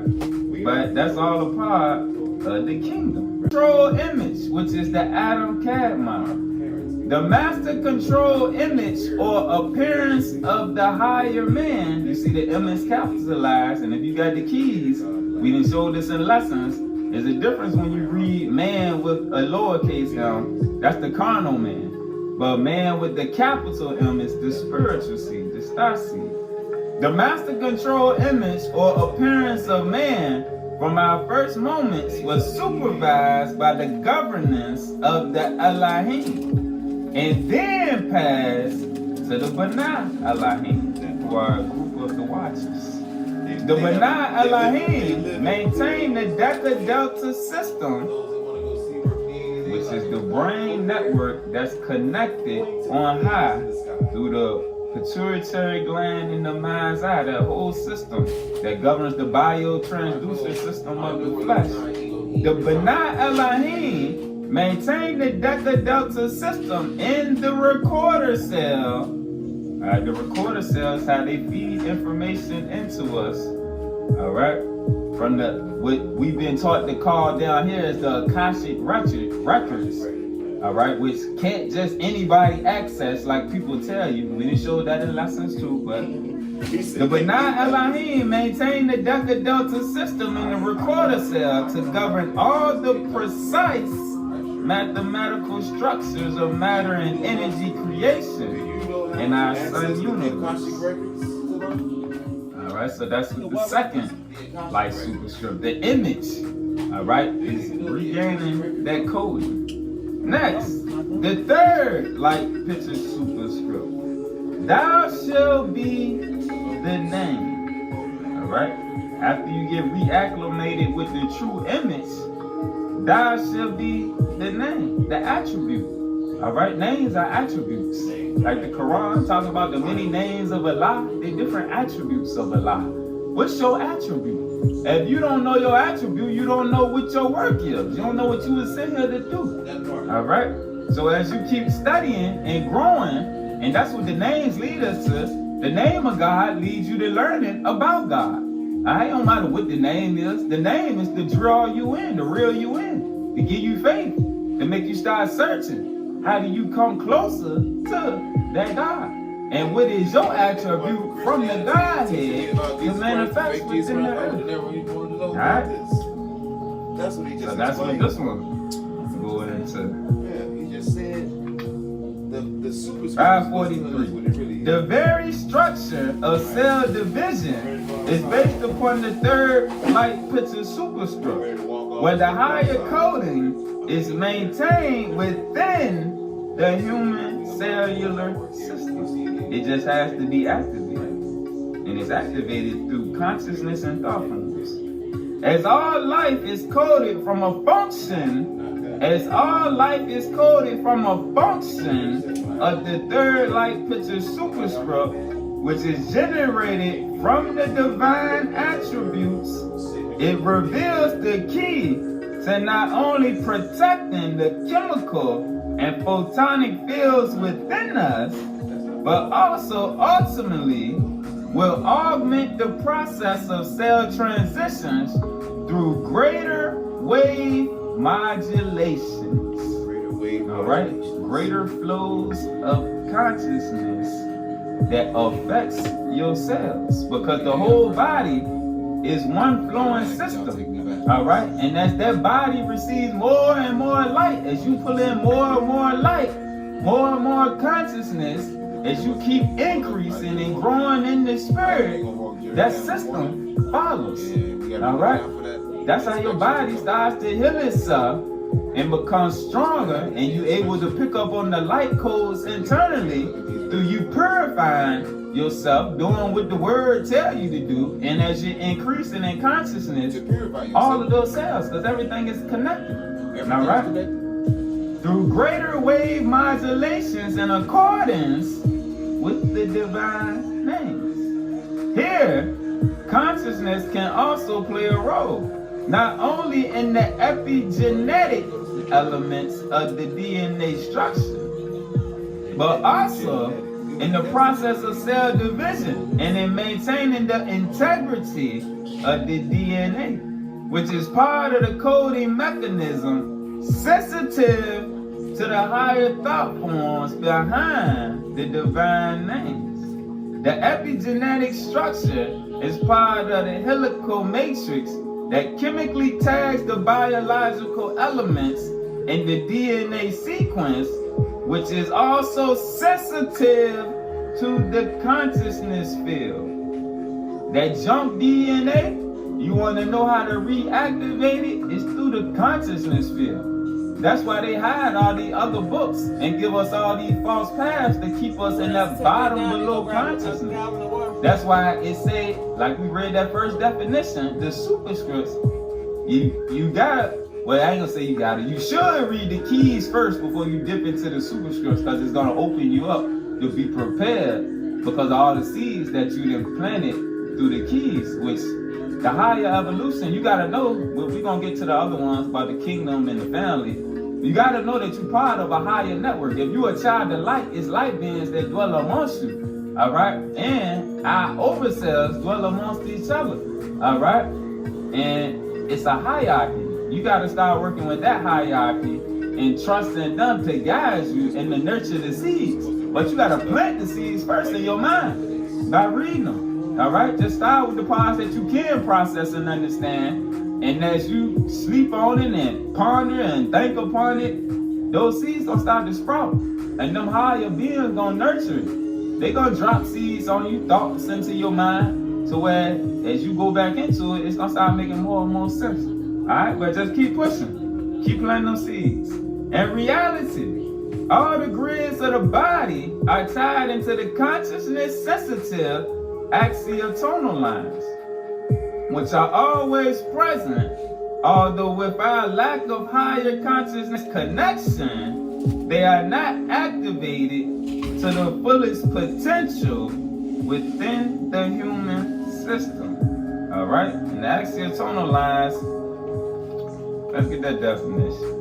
but that's all a part of the kingdom. Control image, which is the Adam Kadmon. The master control image or appearance of the higher man, you see the M is capitalized, and if you got the keys, we didn't show this in lessons, there's a difference when you read man with a lowercase m, that's the carnal man. But man with the capital M is the spiritual seed, the star seed. The master control image or appearance of man from our first moments was supervised by the governance of the Elohim, and then passed to the B'nai Elohim, who are a group of the watchers. The B'nai Elohim maintain the Delta system, which is the brain network that's connected on high through the pituitary gland in the mind's eye, that whole system that governs the biotransducer system of the flesh. The B'nai Elohim maintain the deca-delta system in the recorder cell. The recorder cell is how they feed information into us. All right, from what we've been taught to call down here is the Akashic records. All right, which can't just anybody access like people tell you. We didn't show that in lessons too, but the Benai Elohim maintain the deca-delta system in the recorder cell to govern all the precise mathematical structures of matter and energy creation in our sun universe. All right, so that's the second light superscript. The image, all right, is regaining that coding. Next, the third light picture superscript. Thou shalt be the name. All right, after you get reacclimated with the true image, thou shalt be the name, the attribute. All right, names are attributes. Like the Quran talks about the many names of Allah, the different attributes of Allah. What's your attribute? If you don't know your attribute, you don't know what your work is. You don't know what you was sent here to do. All right? So as you keep studying and growing, and that's what the names lead us to, the name of God leads you to learning about God. It don't matter what the name is. The name is to draw you in, to reel you in, to give you faith, to make you start searching. How do you come closer to that God? And what is your attribute from the Godhead to manifest within the earth? Alright? So that's what this one is going into. Yeah, he just said the super 543. The very structure of cell division is based upon the third light picture superscript, where the higher coding is maintained within the human cellular system. It just has to be activated. And it's activated through consciousness and thoughtfulness. As all life is coded from a function, of the third light picture superscript, which is generated from the divine attributes, it reveals the key to not only protecting the chemical and photonic fields within us, but also ultimately will augment the process of cell transitions through greater wave modulations. All right, greater flows of consciousness that affects your cells, because the whole body is one flowing system. All right, and as that body receives more and more light, as you pull in more and more light, more and more consciousness, as you keep increasing and growing in the spirit, that system follows. All right, that's how your body starts to heal itself and become stronger, and you're able to pick up on the light codes internally through you purifying yourself, doing what the word tell you to do. And as you're increasing in consciousness, all of those cells, because everything is connected. All right, through greater wave modulations in accordance with the divine names. Here, consciousness can also play a role, not only in the epigenetic elements of the DNA structure, but also in the process of cell division and in maintaining the integrity of the DNA, which is part of the coding mechanism sensitive to the higher thought forms behind the divine names. The epigenetic structure is part of the helical matrix that chemically tags the biological elements in the DNA sequence, which is also sensitive to the consciousness field. That junk DNA, you want to know how to reactivate it, it's through the consciousness field. That's why they hide all the other books and give us all these false paths to keep us in that bottom below consciousness. That's why it say, like we read that first definition, the superscripts, you gotta, well, I ain't gonna say you gotta, you should read the keys first before you dip into the superscripts, because it's gonna open you up to be prepared because of all the seeds that you implanted through the keys, which the higher evolution, you gotta know, we're gonna get to the other ones about the kingdom and the family. You got to know that you're part of a higher network. If you're a child of light, it's light beings that dwell amongst you. All right? And our overselves dwell amongst each other. All right? And it's a hierarchy. You got to start working with that hierarchy and trusting them to guide you and to nurture the seeds. But you got to plant the seeds first in your mind by reading them. All right? Just start with the parts that you can process and understand. And as you sleep on it and ponder and think upon it, those seeds gonna start to sprout. And them higher beings gonna nurture it. They gonna drop seeds on you, thoughts into your mind, to where as you go back into it, it's gonna start making more and more sense. Alright, but just keep pushing. Keep planting those seeds. In reality, all the grids of the body are tied into the consciousness sensitive axiotonal lines, which are always present, although with our lack of higher consciousness connection, they are not activated to the fullest potential within the human system. All right, and the axiotonal lines, let's get that definition.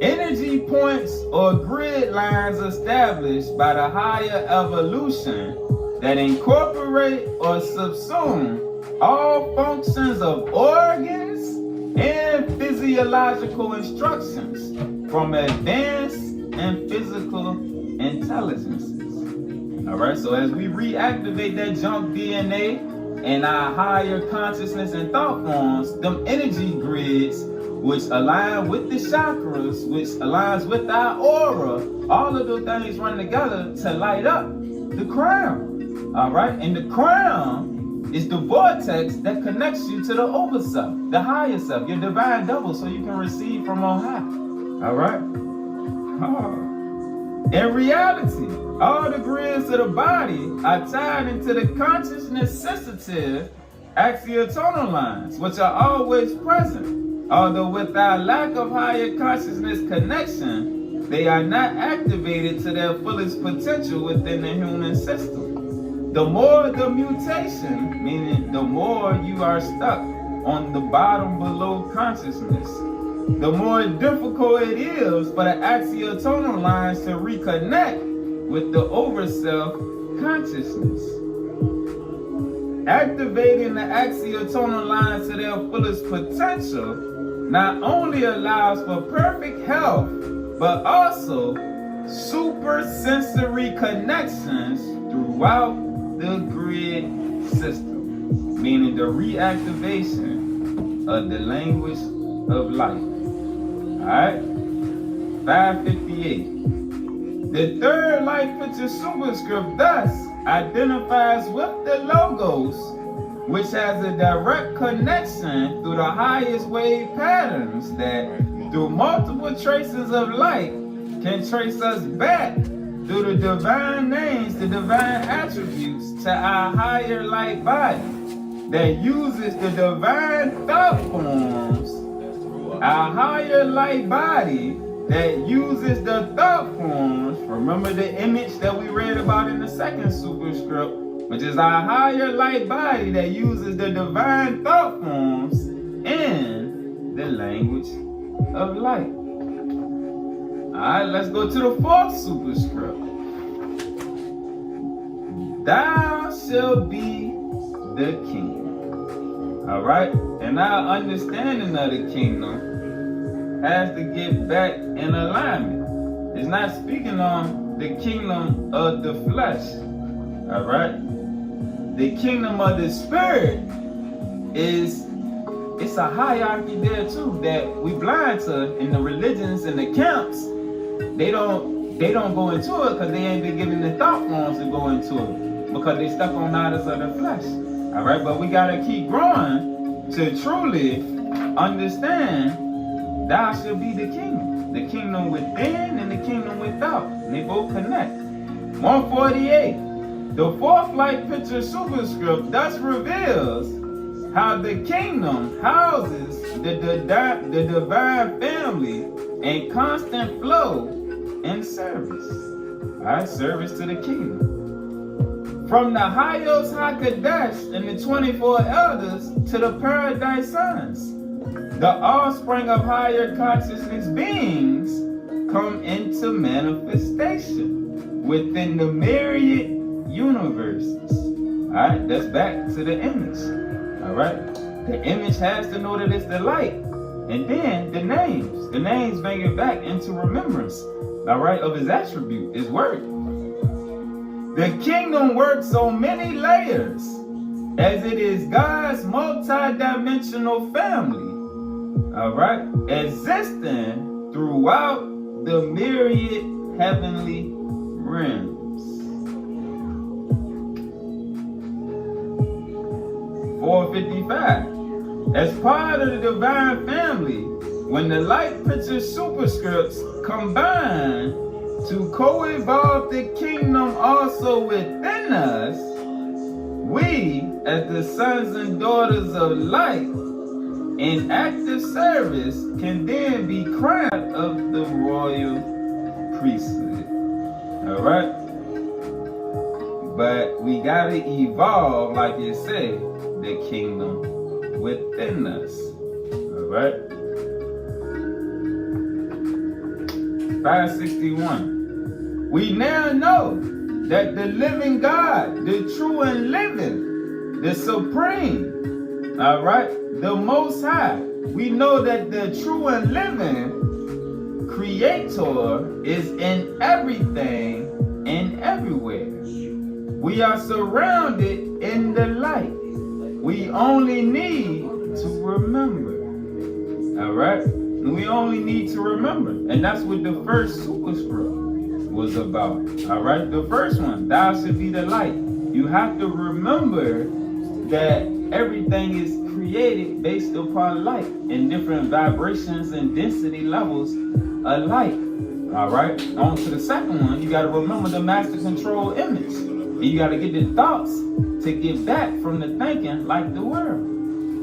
Energy points or grid lines established by the higher evolution that incorporate or subsume all functions of organs and physiological instructions from advanced and physical intelligences. All right, so as we reactivate that junk DNA and our higher consciousness and thought forms, them energy grids, which align with the chakras, which aligns with our aura, all of those things run together to light up the crown. All right, and the crown is the vortex that connects you to the overself, the higher self, your divine double, so you can receive from on high. All right? In reality, all the grids of the body are tied into the consciousness sensitive axiotonal lines, which are always present. Although with our lack of higher consciousness connection, they are not activated to their fullest potential within the human system. The more the mutation, meaning the more you are stuck on the bottom below consciousness, the more difficult it is for the axiotonal lines to reconnect with the overself consciousness. Activating the axiotonal lines to their fullest potential not only allows for perfect health, but also super sensory connections throughout the grid system, meaning the reactivation of the language of life. Alright? 558. The third life picture superscript thus identifies with the logos, which has a direct connection through the highest wave patterns that, through multiple traces of light, can trace us back through the divine names, the divine attributes to our higher light body that uses the divine thought forms, our higher light body that uses the thought forms. Remember the image that we read about in the second superscript, which is our higher light body that uses the divine thought forms in the language of light. Alright, let's go to the fourth superscript. Thou shalt be the king. Alright, and our understanding of the kingdom has to get back in alignment. It's not speaking on the kingdom of the flesh. Alright? The kingdom of the spirit it's a hierarchy there too that we blind to in the religions and the camps. They don't go into it because they ain't been given the thought forms to go into it because they stuck on matters of the flesh. All right, but we gotta keep growing to truly understand thou shalt be the kingdom within and the kingdom without. And they both connect. 148. The fourth light picture superscript thus reveals how the kingdom houses the divine family in constant flow and service. Alright, service to the kingdom. From the Hayos HaKadosh and the 24 elders to the paradise sons. the offspring of higher consciousness beings come into manifestation within the myriad universes. Alright, that's back to the image. Alright, the image has to know that it's the light. And then the names bring it back into remembrance, alright, of his attribute, his word. The kingdom works on many layers, as it is God's multi-dimensional family, alright, existing throughout the myriad heavenly realms. 455. As part of the divine family, when the light picture superscripts combine to co-evolve the kingdom also within us, we, as the sons and daughters of light, in active service, can then be crowned of the royal priesthood. Alright? But we gotta evolve, like it said, the kingdom within us. Alright? 561. We now know that the living God, the true and living, the supreme, alright, the most high, we know that the true and living creator is in everything and everywhere. We are surrounded in the light. We only need to remember. Alright? We only need to remember. And that's what the first superscript was about. Alright? The first one, thou should be the light. You have to remember that everything is created based upon light in different vibrations and density levels of light. Alright? On to the second one, you got to remember the master control image. And you got to get the thoughts to get back from the thinking like the world.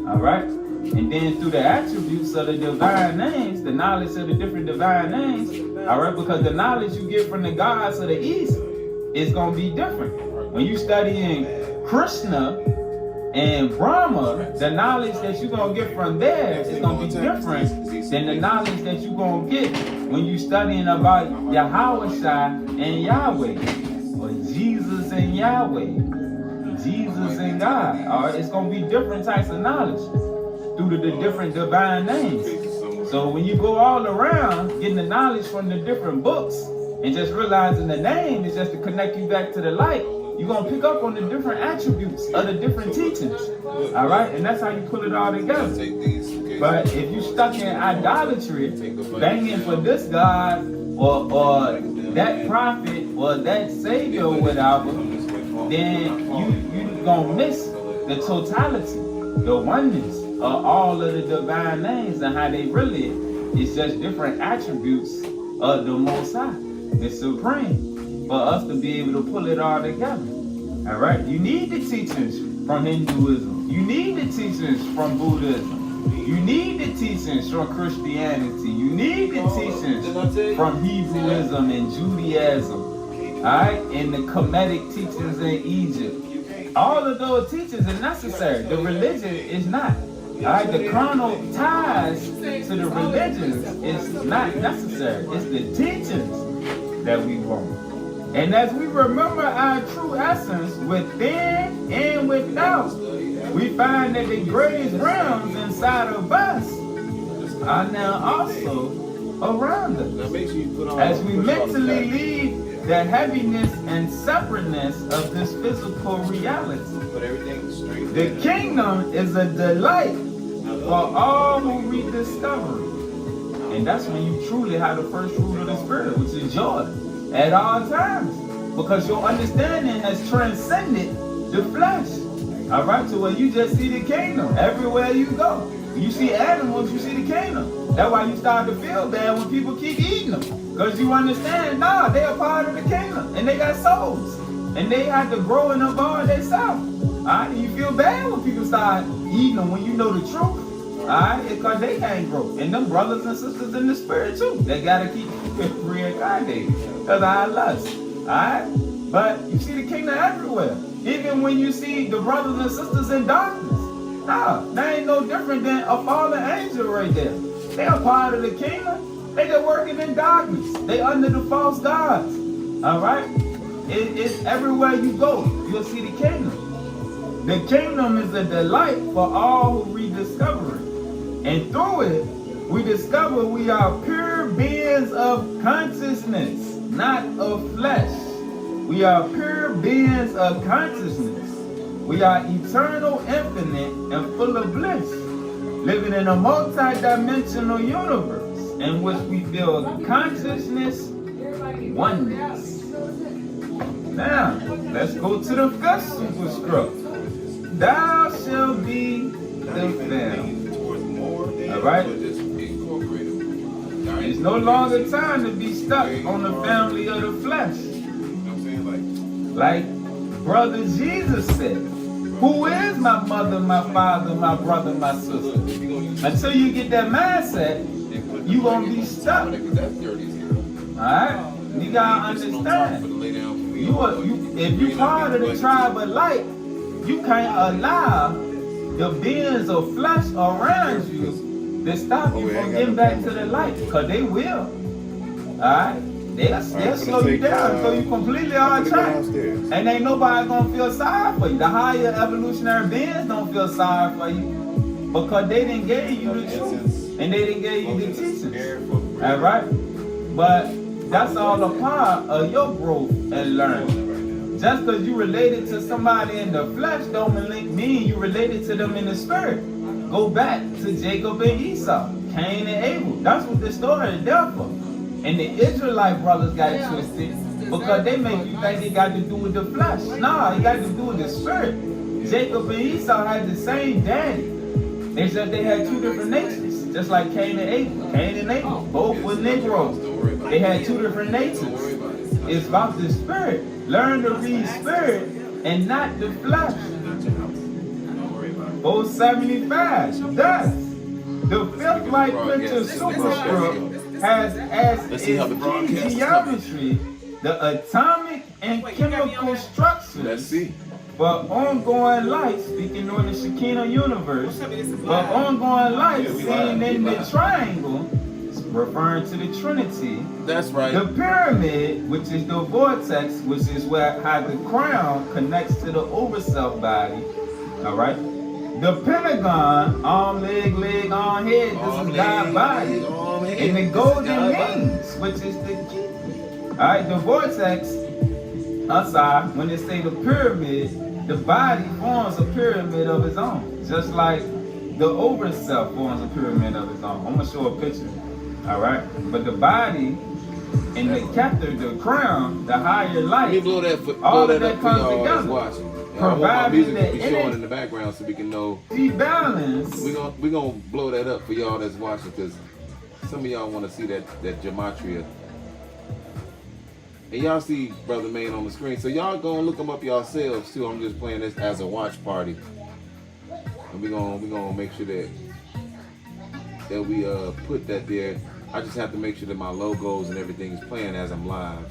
Alright? And then through the attributes of the divine names, the knowledge of the different divine names, alright, because the knowledge you get from the gods of the East is going to be different. When you studying Krishna and Brahma, the knowledge that you're going to get from there is going to be different than the knowledge that you're going to get when you're studying about Yahweh and Yahweh, or Jesus and Yahweh, Jesus and God. Alright, it's going to be different types of knowledge through the different divine names. So when you go all around getting the knowledge from the different books and just realizing the name is just to connect you back to the light, you're going to pick up on the different attributes of the different teachings. All right? And that's how you put it all together. But if you're stuck in idolatry, banging for this God or that prophet or that savior or whatever, then you're going to miss the totality, the oneness of all of the divine names and how they really is just different attributes of the Most High, the Supreme, for us to be able to pull it all together. All right? You need the teachings from Hinduism. You need the teachings from Buddhism. You need the teachings from Christianity. You need the teachings from Hebrewism and Judaism. All right? And the Kemetic teachings in Egypt. All of those teachings are necessary. The religion is not. Alright, the carnal ties to the religions is not necessary. It's the teachings that we want. And as we remember our true essence within and without, we find that the greatest realms inside of us are now also around us. As we mentally leave the heaviness and separateness of this physical reality. The kingdom is a delight for all who rediscover it. And that's when you truly have the first fruit of the Spirit, which is joy, at all times. Because your understanding has transcended the flesh. Alright, so when you just see the kingdom everywhere you go. When you see animals, you see the kingdom. That's why you start to feel bad when people keep eating them. Because you understand, nah, they're a part of the kingdom. And they got souls. And they have to grow and evolve themselves. Alright, and you feel bad when people start eating them when you know the truth. Alright, because they can't grow. And them brothers and sisters in the spirit too. They gotta keep reincarnated. Because I lust. Alright? But you see the kingdom everywhere. Even when you see the brothers and sisters in darkness. No, they ain't no different than a fallen angel right there. They are part of the kingdom. They just working in darkness. They under the false gods. All right? It's everywhere you go, you'll see the kingdom. The kingdom is a delight for all who rediscover it. And through it, we discover we are pure beings of consciousness, not of flesh. We are pure beings of consciousness. We are eternal, infinite, and full of bliss, living in a multi-dimensional universe in which we feel consciousness, oneness. Now, let's go to the fifth superscript. Thou shalt be the family. All right? It's no longer time to be stuck on the family of the flesh. Like Brother Jesus said, who is my mother, my father, my brother, my sister? Until you get that mindset, you're going to be stuck. Alright? You got to understand. If you're part of the tribe of light, you can't allow the beings of flesh around you to stop you from getting back to the light. Because they will. Alright? They'll slow you down so you completely on track. And ain't nobody gonna feel sorry for you. The higher evolutionary beings don't feel sorry for you because they didn't give you the truth and they didn't give you the teachings. Alright? But that's all a part of your growth and learning. Just because you related to somebody in the flesh don't mean you related to them in the spirit. Go back to Jacob and Esau, Cain and Abel. That's what the story is there for. And the Israelite brothers got it twisted because they make you think it got to do with the flesh. No, it got to do with the spirit. Jacob and Esau had the same daddy. It's just they had two different natures, just like Cain and Abel. Cain and Abel, both were Negroes. They had two different natures. It's about the spirit. Learn to read spirit and not the flesh. 475. Thus, the fifth light picture superscript has as its key geometry the atomic and chemical structures for ongoing life, speaking on the Shekinah universe, for ongoing life seen in the triangle, referring to the Trinity. That's right. The pyramid, which is the vortex, which is how the crown connects to the overself body. All right. The pentagon, arm, leg, arm, head, this is God's body. And the golden rings, which is the key. Alright, the vortex, when they say the pyramid, the body forms a pyramid of its own. Just like the overself forms a pyramid of its own. I'm going to show a picture. Alright? But the body and the captor, the crown, the higher light, all of that comes together. I want my music to be showing in the background so we can know. Balance. We're gonna blow that up for y'all that's watching because some of y'all want to see that gematria. And y'all see Brother Main on the screen, so y'all go and look him up yourselves too. I'm just playing this as a watch party, and we're gonna make sure that we put that there. I just have to make sure that my logos and everything is playing as I'm live.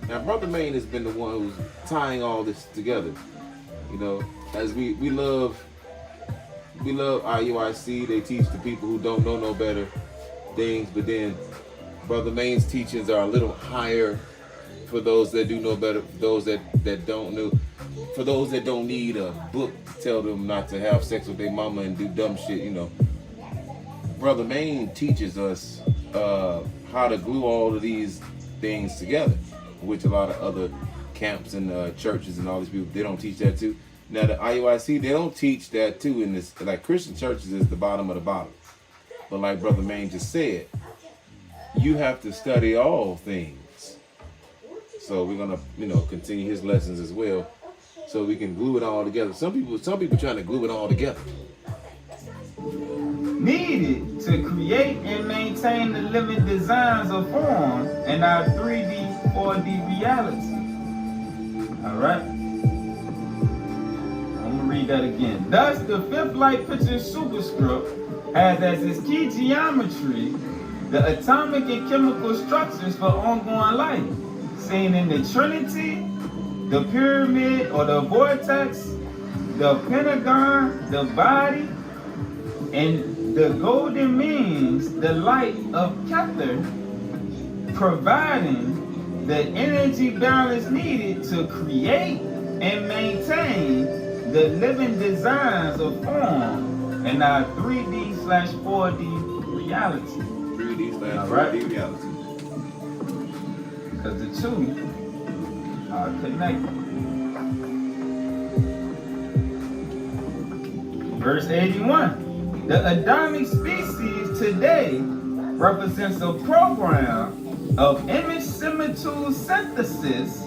Now, Brother Main has been the one who's tying all this together. You know, as we love IUIC. They teach the people who don't know no better things, but then Brother Main's teachings are a little higher for those that do know better, for those that don't know, for those that don't need a book to tell them not to have sex with their mama and do dumb shit, you know. Brother Main teaches us how to glue all of these things together, which a lot of other camps and churches and all these people, they don't teach that too. Now the IUIC, they don't teach that too in this, like Christian churches is the bottom of the bottom. But like Brother Main just said, you have to study all things. So we're gonna, continue his lessons as well, so we can glue it all together. Some people trying to glue it all together. Needed to create and maintain the living designs of form in our 3D, 4D reality. All right. I'm gonna read that again. Thus, the fifth light picture superscript has as its key geometry the atomic and chemical structures for ongoing life, seen in the Trinity, the pyramid or the vortex, the pentagon, the body, and the golden means the light of Kether, providing the energy balance needed to create and maintain the living designs of form in our 3D/4D reality. 3D/4D reality. Because the two are connected. Verse 81. The Adamic species today represents a program of image similitude synthesis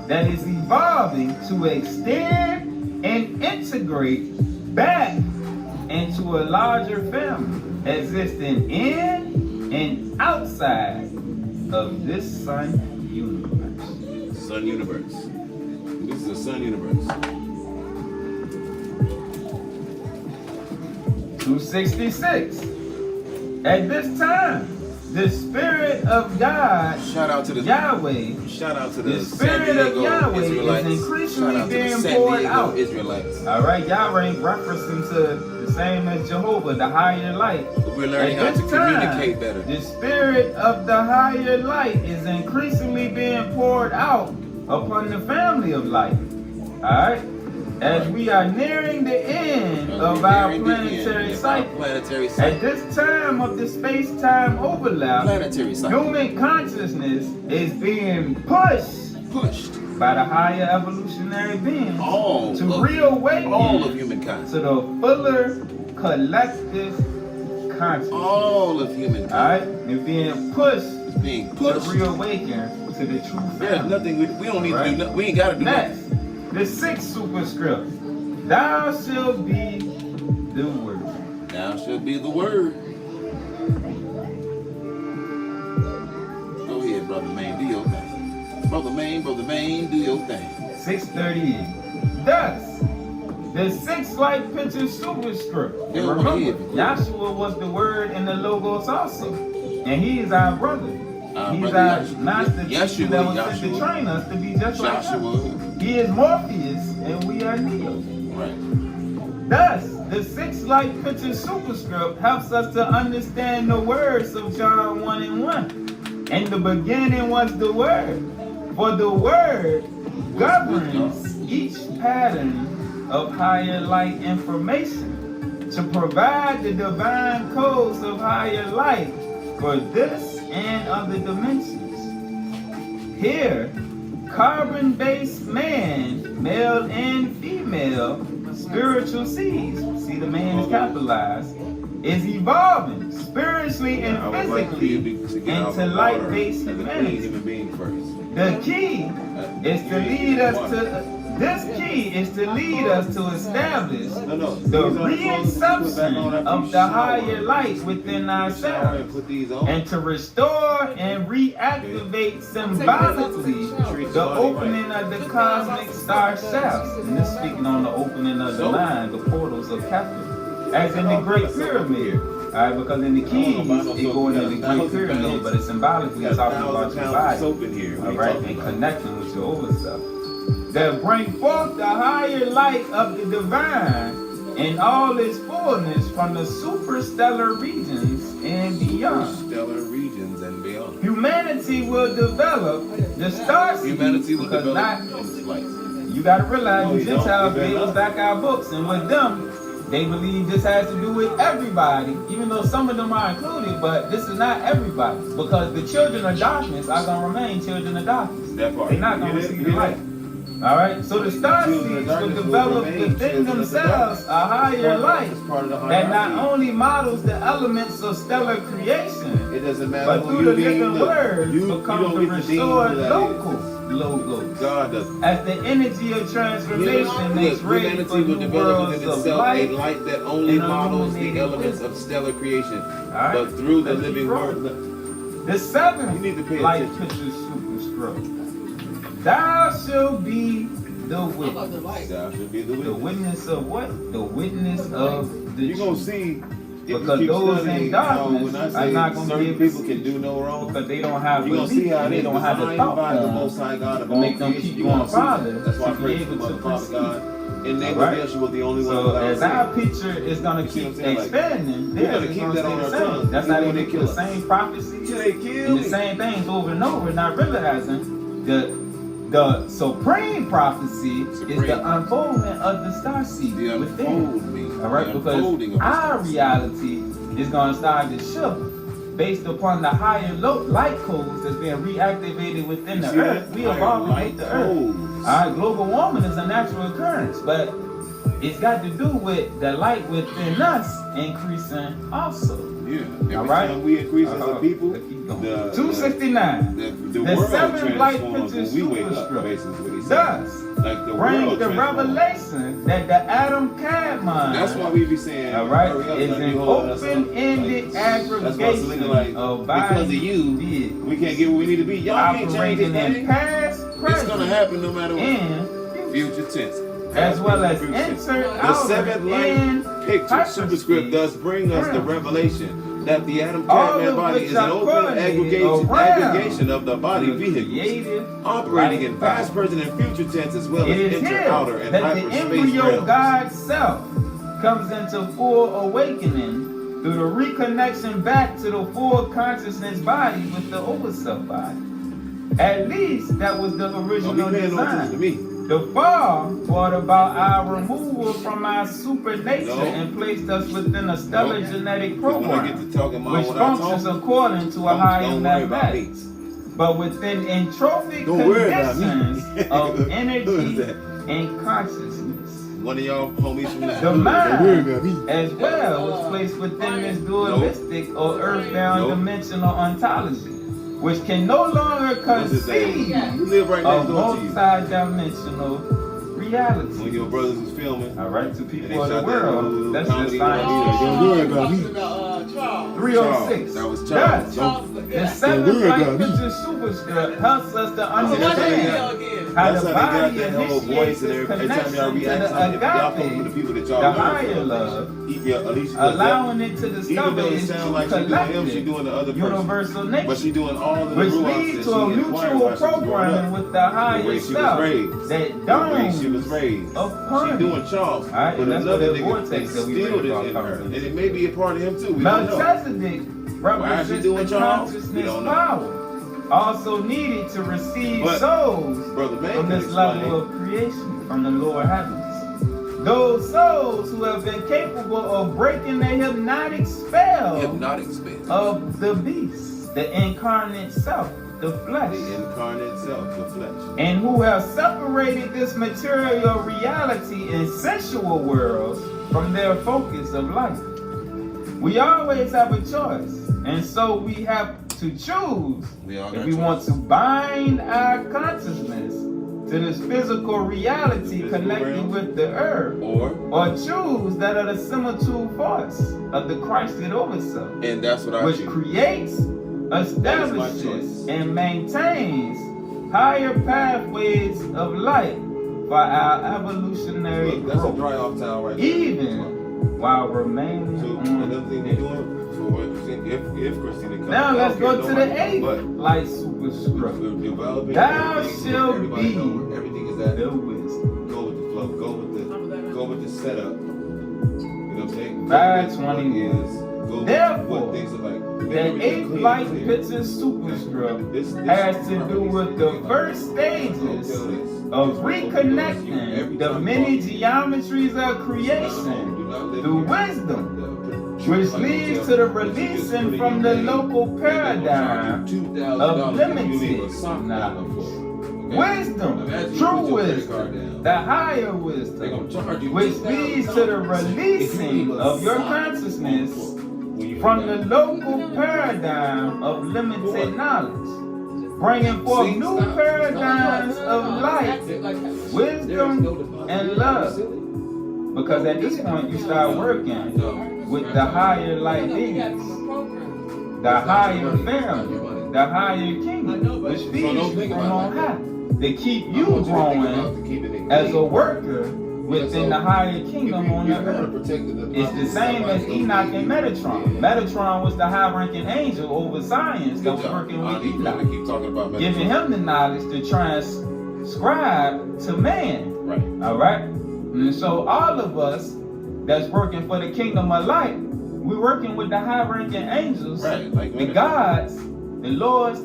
that is evolving to extend and integrate back into a larger family existing in and outside of this sun universe. Sun universe. This is a sun universe. 266. At this time, the Spirit of God, Shout out to the Yahweh, Shout out to the the Spirit San of Diego Yahweh Israelites. is increasingly Shout out to the being San poured Diego out. Israelites. All right, Yahweh referencing to the same as Jehovah, the higher light. We're learning At how to this time, communicate better. the Spirit of the higher light is increasingly being poured out upon the family of light. All right, as we are nearing the end of our planetary cycle. At this time of the space-time overlap, Planetary cycle. human consciousness is being pushed by the higher evolutionary beings All to of reawaken humankind. to the fuller collective consciousness. All of humankind. Alright? It's being pushed It's being to pushed. reawaken to the true There's family. nothing we don't need to do. Right. We ain't got to do Next, nothing. the sixth superscript. Thou shalt be the word. Thou shalt be the word. Go ahead, brother Main, do your thing. Brother Main, do your thing. 638. Thus, the sixth light picture superscript. And Yeah, remember, yeah. Yahshua was the word in the Logos also. And he is our brother. He's brother our Yahshua. master teacher Yahshua, that was sent to Yahshua. train us to be just like him. Joshua. He is Morpheus and we are Neo. Right. Thus, the sixth light picture superscript helps us to understand the words of John 1 and 1. In the beginning was the Word. For the Word governs each pattern of higher light information to provide the divine codes of higher light for this and other dimensions. Here, carbon-based man, male and female, spiritual seeds, see the man is capitalized, is evolving spiritually and I would like for physically you to get out into of the light-based water as a clean humanity. human being first. The key is to lead us to establish No. the reinception of the higher light within ourselves and to restore and reactivate symbolically the opening of the cosmic star shafts. And this speaking on the opening of the line, the portals of Kepler, as in the Great Pyramid. Alright, because in the keys, it going in the Great Pyramid, but it's symbolically talking about your body. Alright, and connecting with your over self. That bring forth the higher light of the divine in all its fullness from the superstellar regions and beyond. Stellar regions and beyond. Humanity will develop the star seeds Humanity will because develop not, its light. you gotta realize the Gentiles gave us back our books, and with them, they believe this has to do with everybody, even though some of them are included, but this is not everybody, because the children of darkness are going to remain children of darkness. That part. They're not going to receive the light. All right, so the star seeds will develop within themselves a higher light that not only models the elements of stellar creation, It doesn't matter but who through you the living deem words you becomes don't the get to deem restored who that logos. God does. As the energy of transformation makes ready Humanity for will new develop worlds within of itself a light. light that only and models the illuminated elements wisdom. of stellar creation. Alright, But through the let's keep living rolling. word. The You seventh need to pay light attention. picture superscript. Thou shalt be the witness. Thou should be the The witness. witness of what? The witness of the You're gonna truth. see you because keep those studying, in darkness when I are say not going to be certain able to people see can do no wrong, because they don't have you're gonna see belief how and they they don't have the designed thought by the form Most High God of to all make them creation. keep You're gonna going see that. farther That's why I to be pray able for to the Father proceed. God. In name Right. of Yeshua, the only one So allowed as to our see. picture is going to You see keep what I'm saying? Like, expanding, we theirs gotta is keep going to that on stay our the tongue, same. That's even how when they they do kill the us. same prophecies Till they kill and the me. same things over and over, not realizing the supreme prophecy is the unfoldment of the star seed The within. unfolding. All right, The unfolding because of the our star seed. reality is going to start to shift based upon the higher light codes that's being reactivated within the See earth. that? We Higher evolving light with the earth. codes. All right, global warming is a natural occurrence, but it's got to do with the light within us increasing also. Yeah. Every All right. time we increase as a people, Let's keep going. the 269. the The world seven light transforms pictures when we wake up. superstructure Basically, what he said. thus Like the brings world the transforms. revelation that the Adam Cadmon, That's why we be saying, all right, hurry up, is like, an you holding us up. open-ended Like, that's why it's aggregation looking like, of because of bodies you, we can't get where we need to be. Y'all can't change this operating in thing. past, It's present, gonna happen no matter what. and Future tense. as well as Future tense. insert The outer seventh in light picture superscript thus bring us the revelation that the Adam all Cadman of body which is an are open coordinated aggregation of the body the vehicles creative operating in light past, present, and future tense as well It as is inter, here outer, and that the hyperspace embryo realms. God self comes into full awakening through the reconnection back to the full consciousness body with the overself body. At least that was the Don't original be paying no attention to design. me. The fall brought about our removal from our super nature No. and placed us within a stellar No. genetic Because when I program, get to talking about which what I functions talk, according to a higher don't worry about me. mathematics. But within entropic Don't worry about me. conditions of Who is energy that? and consciousness. One of y'all homies from the The school. mind, as well, was placed within this dualistic or earthbound Nope. dimensional ontology, which can no longer What's his name? conceive You live right next of door to you. multi-dimensional When reality. your brothers was filming. All right, to And they people of the shot that little world, that's just comedy science movie. fiction. Don't worry about me. 306. That was Thus, Charles. the seventh worry light about me. picture superscript helps us to that's how they understand how That's the how they got body that whole initiates voice and its every time y'all connection to react something, y'all come from the the people that agape, y'all the learn higher from. love, Yeah, Alicia, allowing it to even discover though it its sounds true like she doing him, she collective, doing the other person. universal But she nature, doing all of the which nuances leads to she a inquired mutual while she was growing programming up. with the The higher way she was self raised. that The way dawns she was raised. upon She doing Charles, Alright, but and that's another what that nigga vortex that we instilled read it about in her. comes And in. it may be a part of him too. We don't know. Melchizedek Why is she represents doing the Charles? We consciousness don't know. power, also needed to receive But souls Brother Man from can this level explain. of creation from the lower heavens. Those souls who have been capable of breaking the hypnotic spell Hypnotic spell. of the beast, the incarnate self, the flesh, The incarnate self, the flesh. and who have separated this material reality and sensual worlds from their focus of life. We always have a choice, and so we have to choose We all if got we want to bind our consciousness to this physical reality physical connected realm. with the earth, or choose that of the similitude force of the Christed overself, and that's what I which choose. creates, choice. establishes, and maintains higher pathways of light for our evolutionary Look, that's a growth, dry off towel right there. even while remaining So on another thing we're doing for what if Christina comes. Now let's go to the eighth. eighth light superscript. We're developing Thou everything, shalt everybody be know where everything is at. the wisdom. Go with the flow. Go with the setup. You know what I'm saying? 521. Go with Therefore, what things are like. Make The everything eighth clean, light clear. picture superscript This has to do property with is the like- first stages of reconnecting the many geometries of creation through wisdom, which leads to the releasing from the local paradigm of limited knowledge. Wisdom, true wisdom, the higher wisdom, which leads to the releasing of your consciousness from the local paradigm of limited knowledge, bringing forth new paradigms of light, wisdom, and love. Because at this point, you start working with the higher light beings, the higher family, the higher kingdom, which feeds you from on high, to keep you growing as a worker within the higher kingdom on the earth. It's the same as Enoch and Metatron. Metatron was the high-ranking angel over science that was working with Enoch, giving him the knowledge to transcribe to man. Right. All right? And so all of us that's working for the kingdom of light, we're working with the high-ranking angels, Right, like the gods, the Lord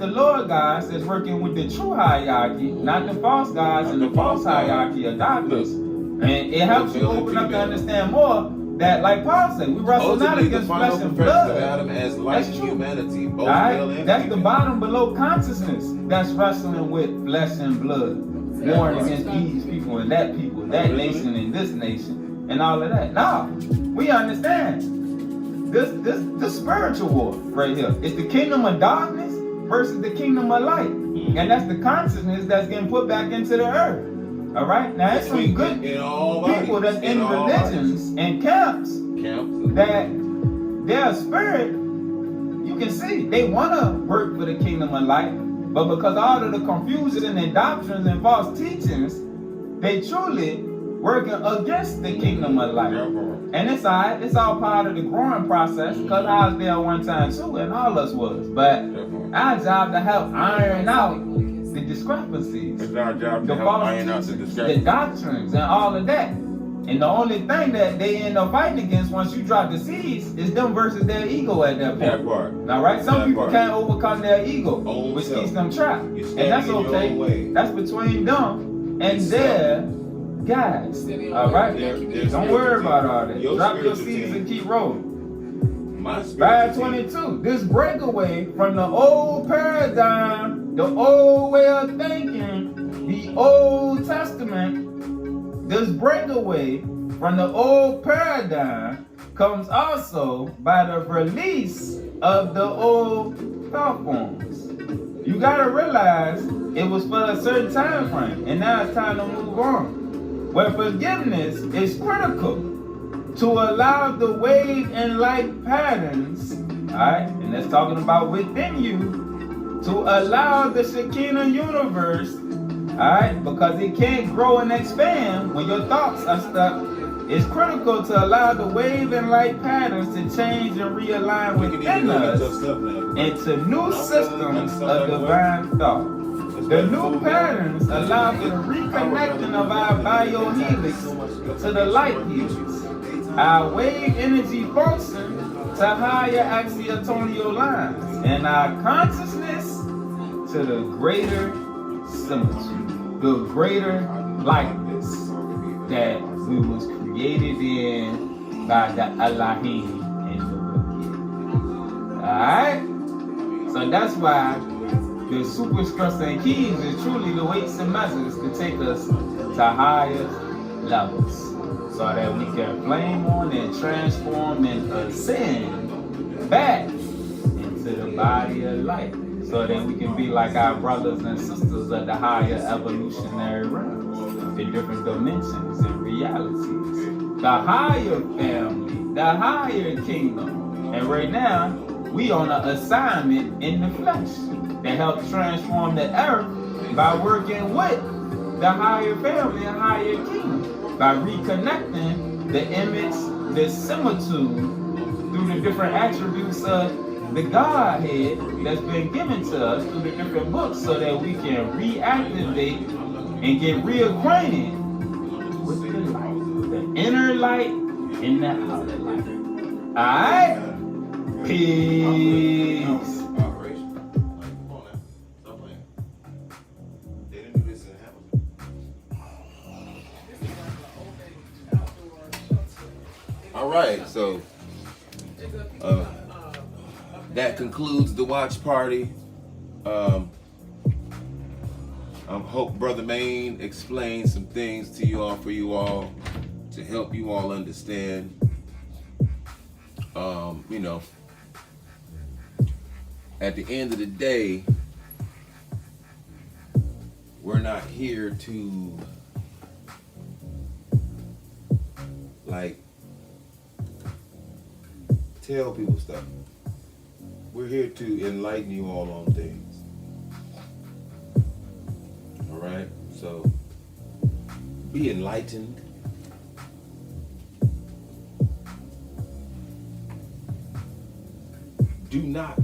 gods that's working with the true hierarchy, not the false gods and the false hierarchy of darkness. And it helps you open up to understand more that, like Paul said, we wrestle not against flesh and blood. Adam as light That's in true. humanity, both Alright? male and That's the female. bottom below consciousness that's wrestling with flesh and blood, warring against these people and that nation and this nation and all of that. No, we understand. This spiritual war right here. It's the kingdom of darkness versus the kingdom of light. And that's the consciousness that's getting put back into the earth. All right? Now, there's some good people that's in religions and camps that their spirit, you can see, they want to work for the kingdom of light. But because all of the confusion and doctrines and false teachings, they truly working against the kingdom of light. And it's all right. It's all part of the growing process, because I was there one time too, and all us was. But our job to help iron out the discrepancies, It's our job the to help false iron out the teachings, the discrepancies. doctrines, and all of that. And the only thing that they end up fighting against once you drop the seeds is them versus their ego at that point. That part. All right, some That people part. can't overcome their ego, Own which self. keeps them trapped, You're and that's standing in your own way. okay. That's between them and their guys. All right, don't worry about all that. Drop your seeds and keep rolling. My spirit. 522. This breakaway from the old paradigm, the old way of thinking, the Old Testament. This breakaway from the old paradigm comes also by the release of the old thought forms. You gotta realize it was for a certain time frame, and now it's time to move on. Where forgiveness is critical to allow the wave and light patterns, alright, and that's talking about within you, to allow the Shekinah universe, alright, because it can't grow and expand when your thoughts are stuck. It's critical to allow the wave and light patterns to change and realign within us into new systems of divine thought. The new patterns allow for the reconnecting of our biohelix to the light helix, our wave energy function to higher axiatonal lines, and our consciousness to the greater symmetry, the greater likeness that we was created in by the Elohim and the Wicked. Alright? So that's why the super stress and keys is truly the weights and measures to take us to higher levels, so that we can flame on and transform and ascend back into the body of light, so that we can be like our brothers and sisters of the higher evolutionary realms, the different dimensions and realities, the higher family, the higher kingdom. And right now, we on an assignment in the flesh that helps transform the earth by working with the higher family and higher kingdom, by reconnecting the image, the similitude through the different attributes of the Godhead that's been given to us through the different books, so that we can reactivate and get reacquainted with the light, the inner light and the outer light. Alright? Peace. All right, so that concludes the watch party. I hope Brother Maine explained some things to you all, for you all, to help you all understand. You know, at the end of the day, we're not here to like tell people stuff. We're here to enlighten you all on things. All right, so be enlightened, do not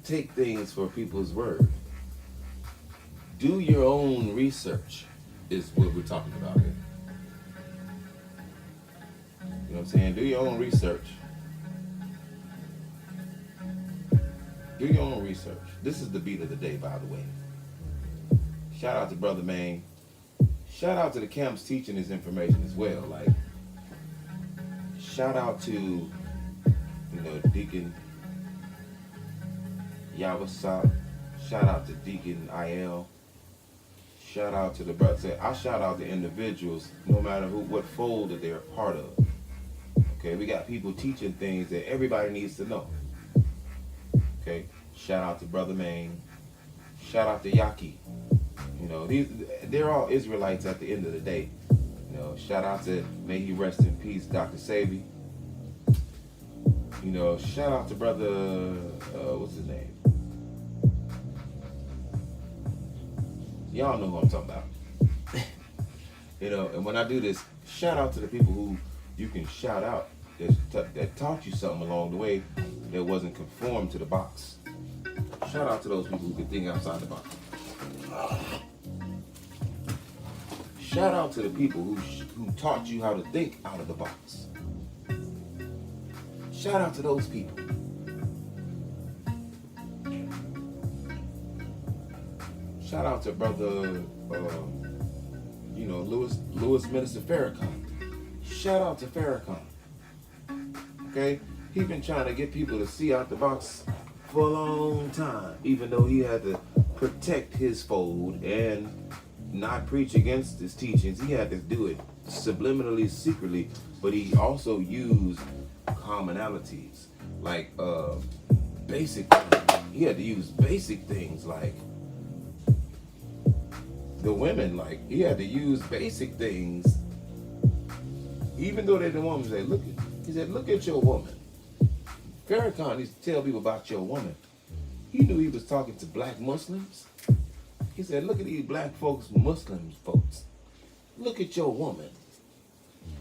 take things for people's word. Do your own research is what we're talking about here. You know what I'm saying? Do your own research. Do your own research. This is the beat of the day, by the way. Shout out to Brother Maine. Shout out to the camps teaching this information as well. Like, shout out to, Deacon Yawasop. Shout out to Deacon IL. Shout out to the brother. I shout out to individuals, no matter what fold that they're a part of. Okay, we got people teaching things that everybody needs to know. Okay, shout out to Brother Maine. Shout out to Yaki. They're all Israelites at the end of the day. Shout out to, may he rest in peace, Dr. Sabi. Shout out to Brother, what's his name? Y'all know who I'm talking about. And when I do this, shout out to the people who you can shout out that taught you something along the way that wasn't conformed to the box. Shout out to those people who can think outside the box. Shout out to the people who taught you how to think out of the box. Shout out to those people. Shout out to Brother, Lewis Minister Farrakhan. Shout out to Farrakhan. Okay? He's been trying to get people to see out the box for a long time, even though he had to protect his fold and not preach against his teachings. He had to do it subliminally, secretly, but he also used commonalities, like basic. He had to use basic things like the women. Like, he had to use basic things, even though they're the woman. He said, look at your woman. Farrakhan used to tell people about your woman. He knew he was talking to black Muslims. He said, look at these black folks, Muslim folks. Look at your woman.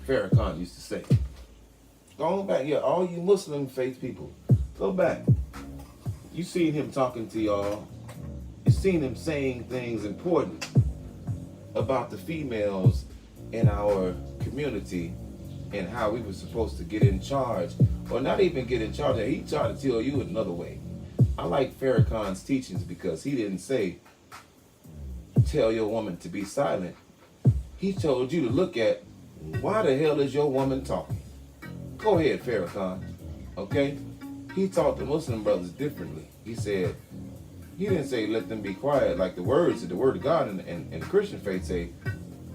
Farrakhan used to say. Go back, all you Muslim faith people, go back. You seen him talking to y'all. You seen him saying things important about the females in our community and how we were supposed to get in charge, or not even get in charge. He tried to tell you another way. I like Farrakhan's teachings because he didn't say, tell your woman to be silent. He told you to look at, why the hell is your woman talking? Go ahead, Farrakhan. Okay? He taught the Muslim brothers differently. He didn't say let them be quiet, like the word of God and the Christian faith say,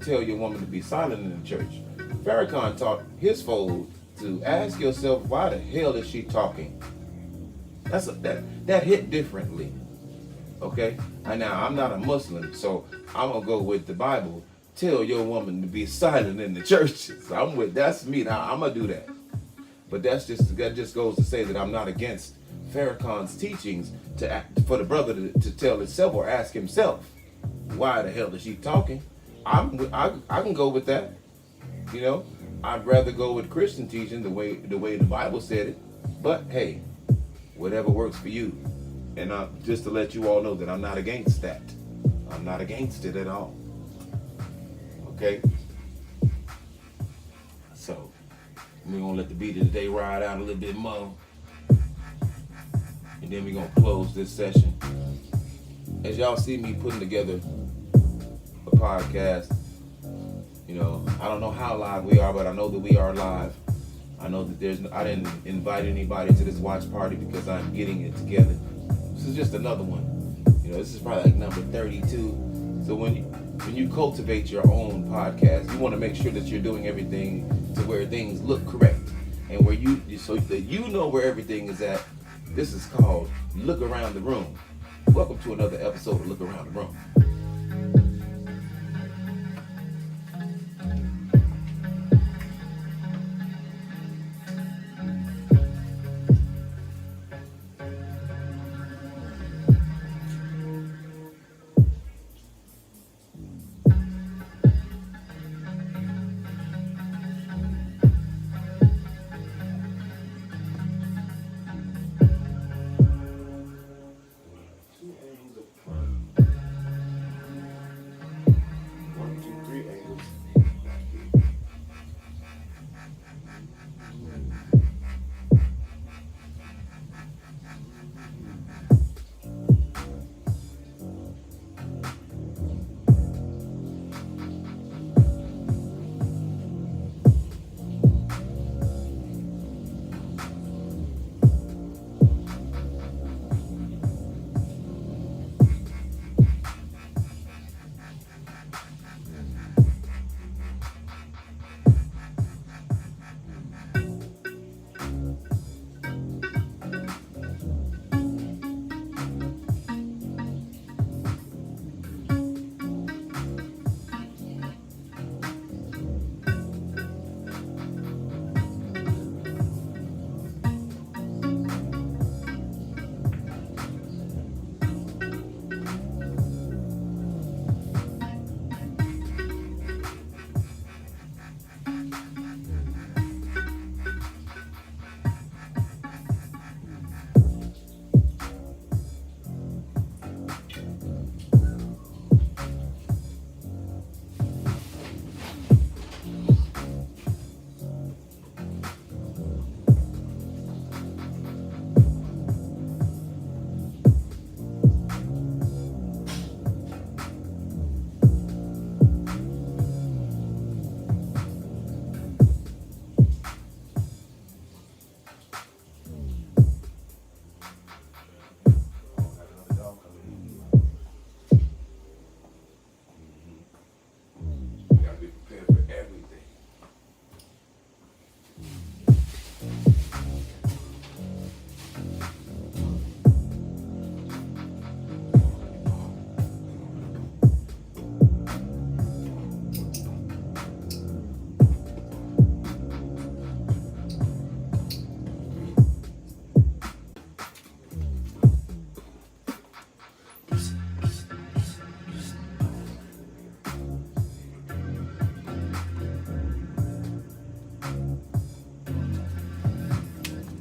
tell your woman to be silent in the church. Farrakhan taught his fold to ask yourself, why the hell is she talking? That hit differently. Okay? And now, I'm not a Muslim, so I'm going to go with the Bible. Tell your woman to be silent in the church. So that's me. Now, I'm going to do that. But that just goes to say that I'm not against Farrakhan's teachings for the brother to tell himself or ask himself, why the hell is she talking? I can go with that. I'd rather go with Christian teaching the way the Bible said it. But hey, whatever works for you. And just to let you all know that I'm not against that. I'm not against it at all. Okay? So, we're going to let the beat of the day ride out a little bit more. And then we're going to close this session. As y'all see me putting together a podcast, I don't know how live we are, but I know that we are live. I know that I didn't invite anybody to this watch party because I'm getting it together. This is just another one. This is probably like number 32. So when you cultivate your own podcast, you want to make sure that you're doing everything to where things look correct and so that you know where everything is at. This is called Look Around the Room. Welcome to another episode of Look Around the Room.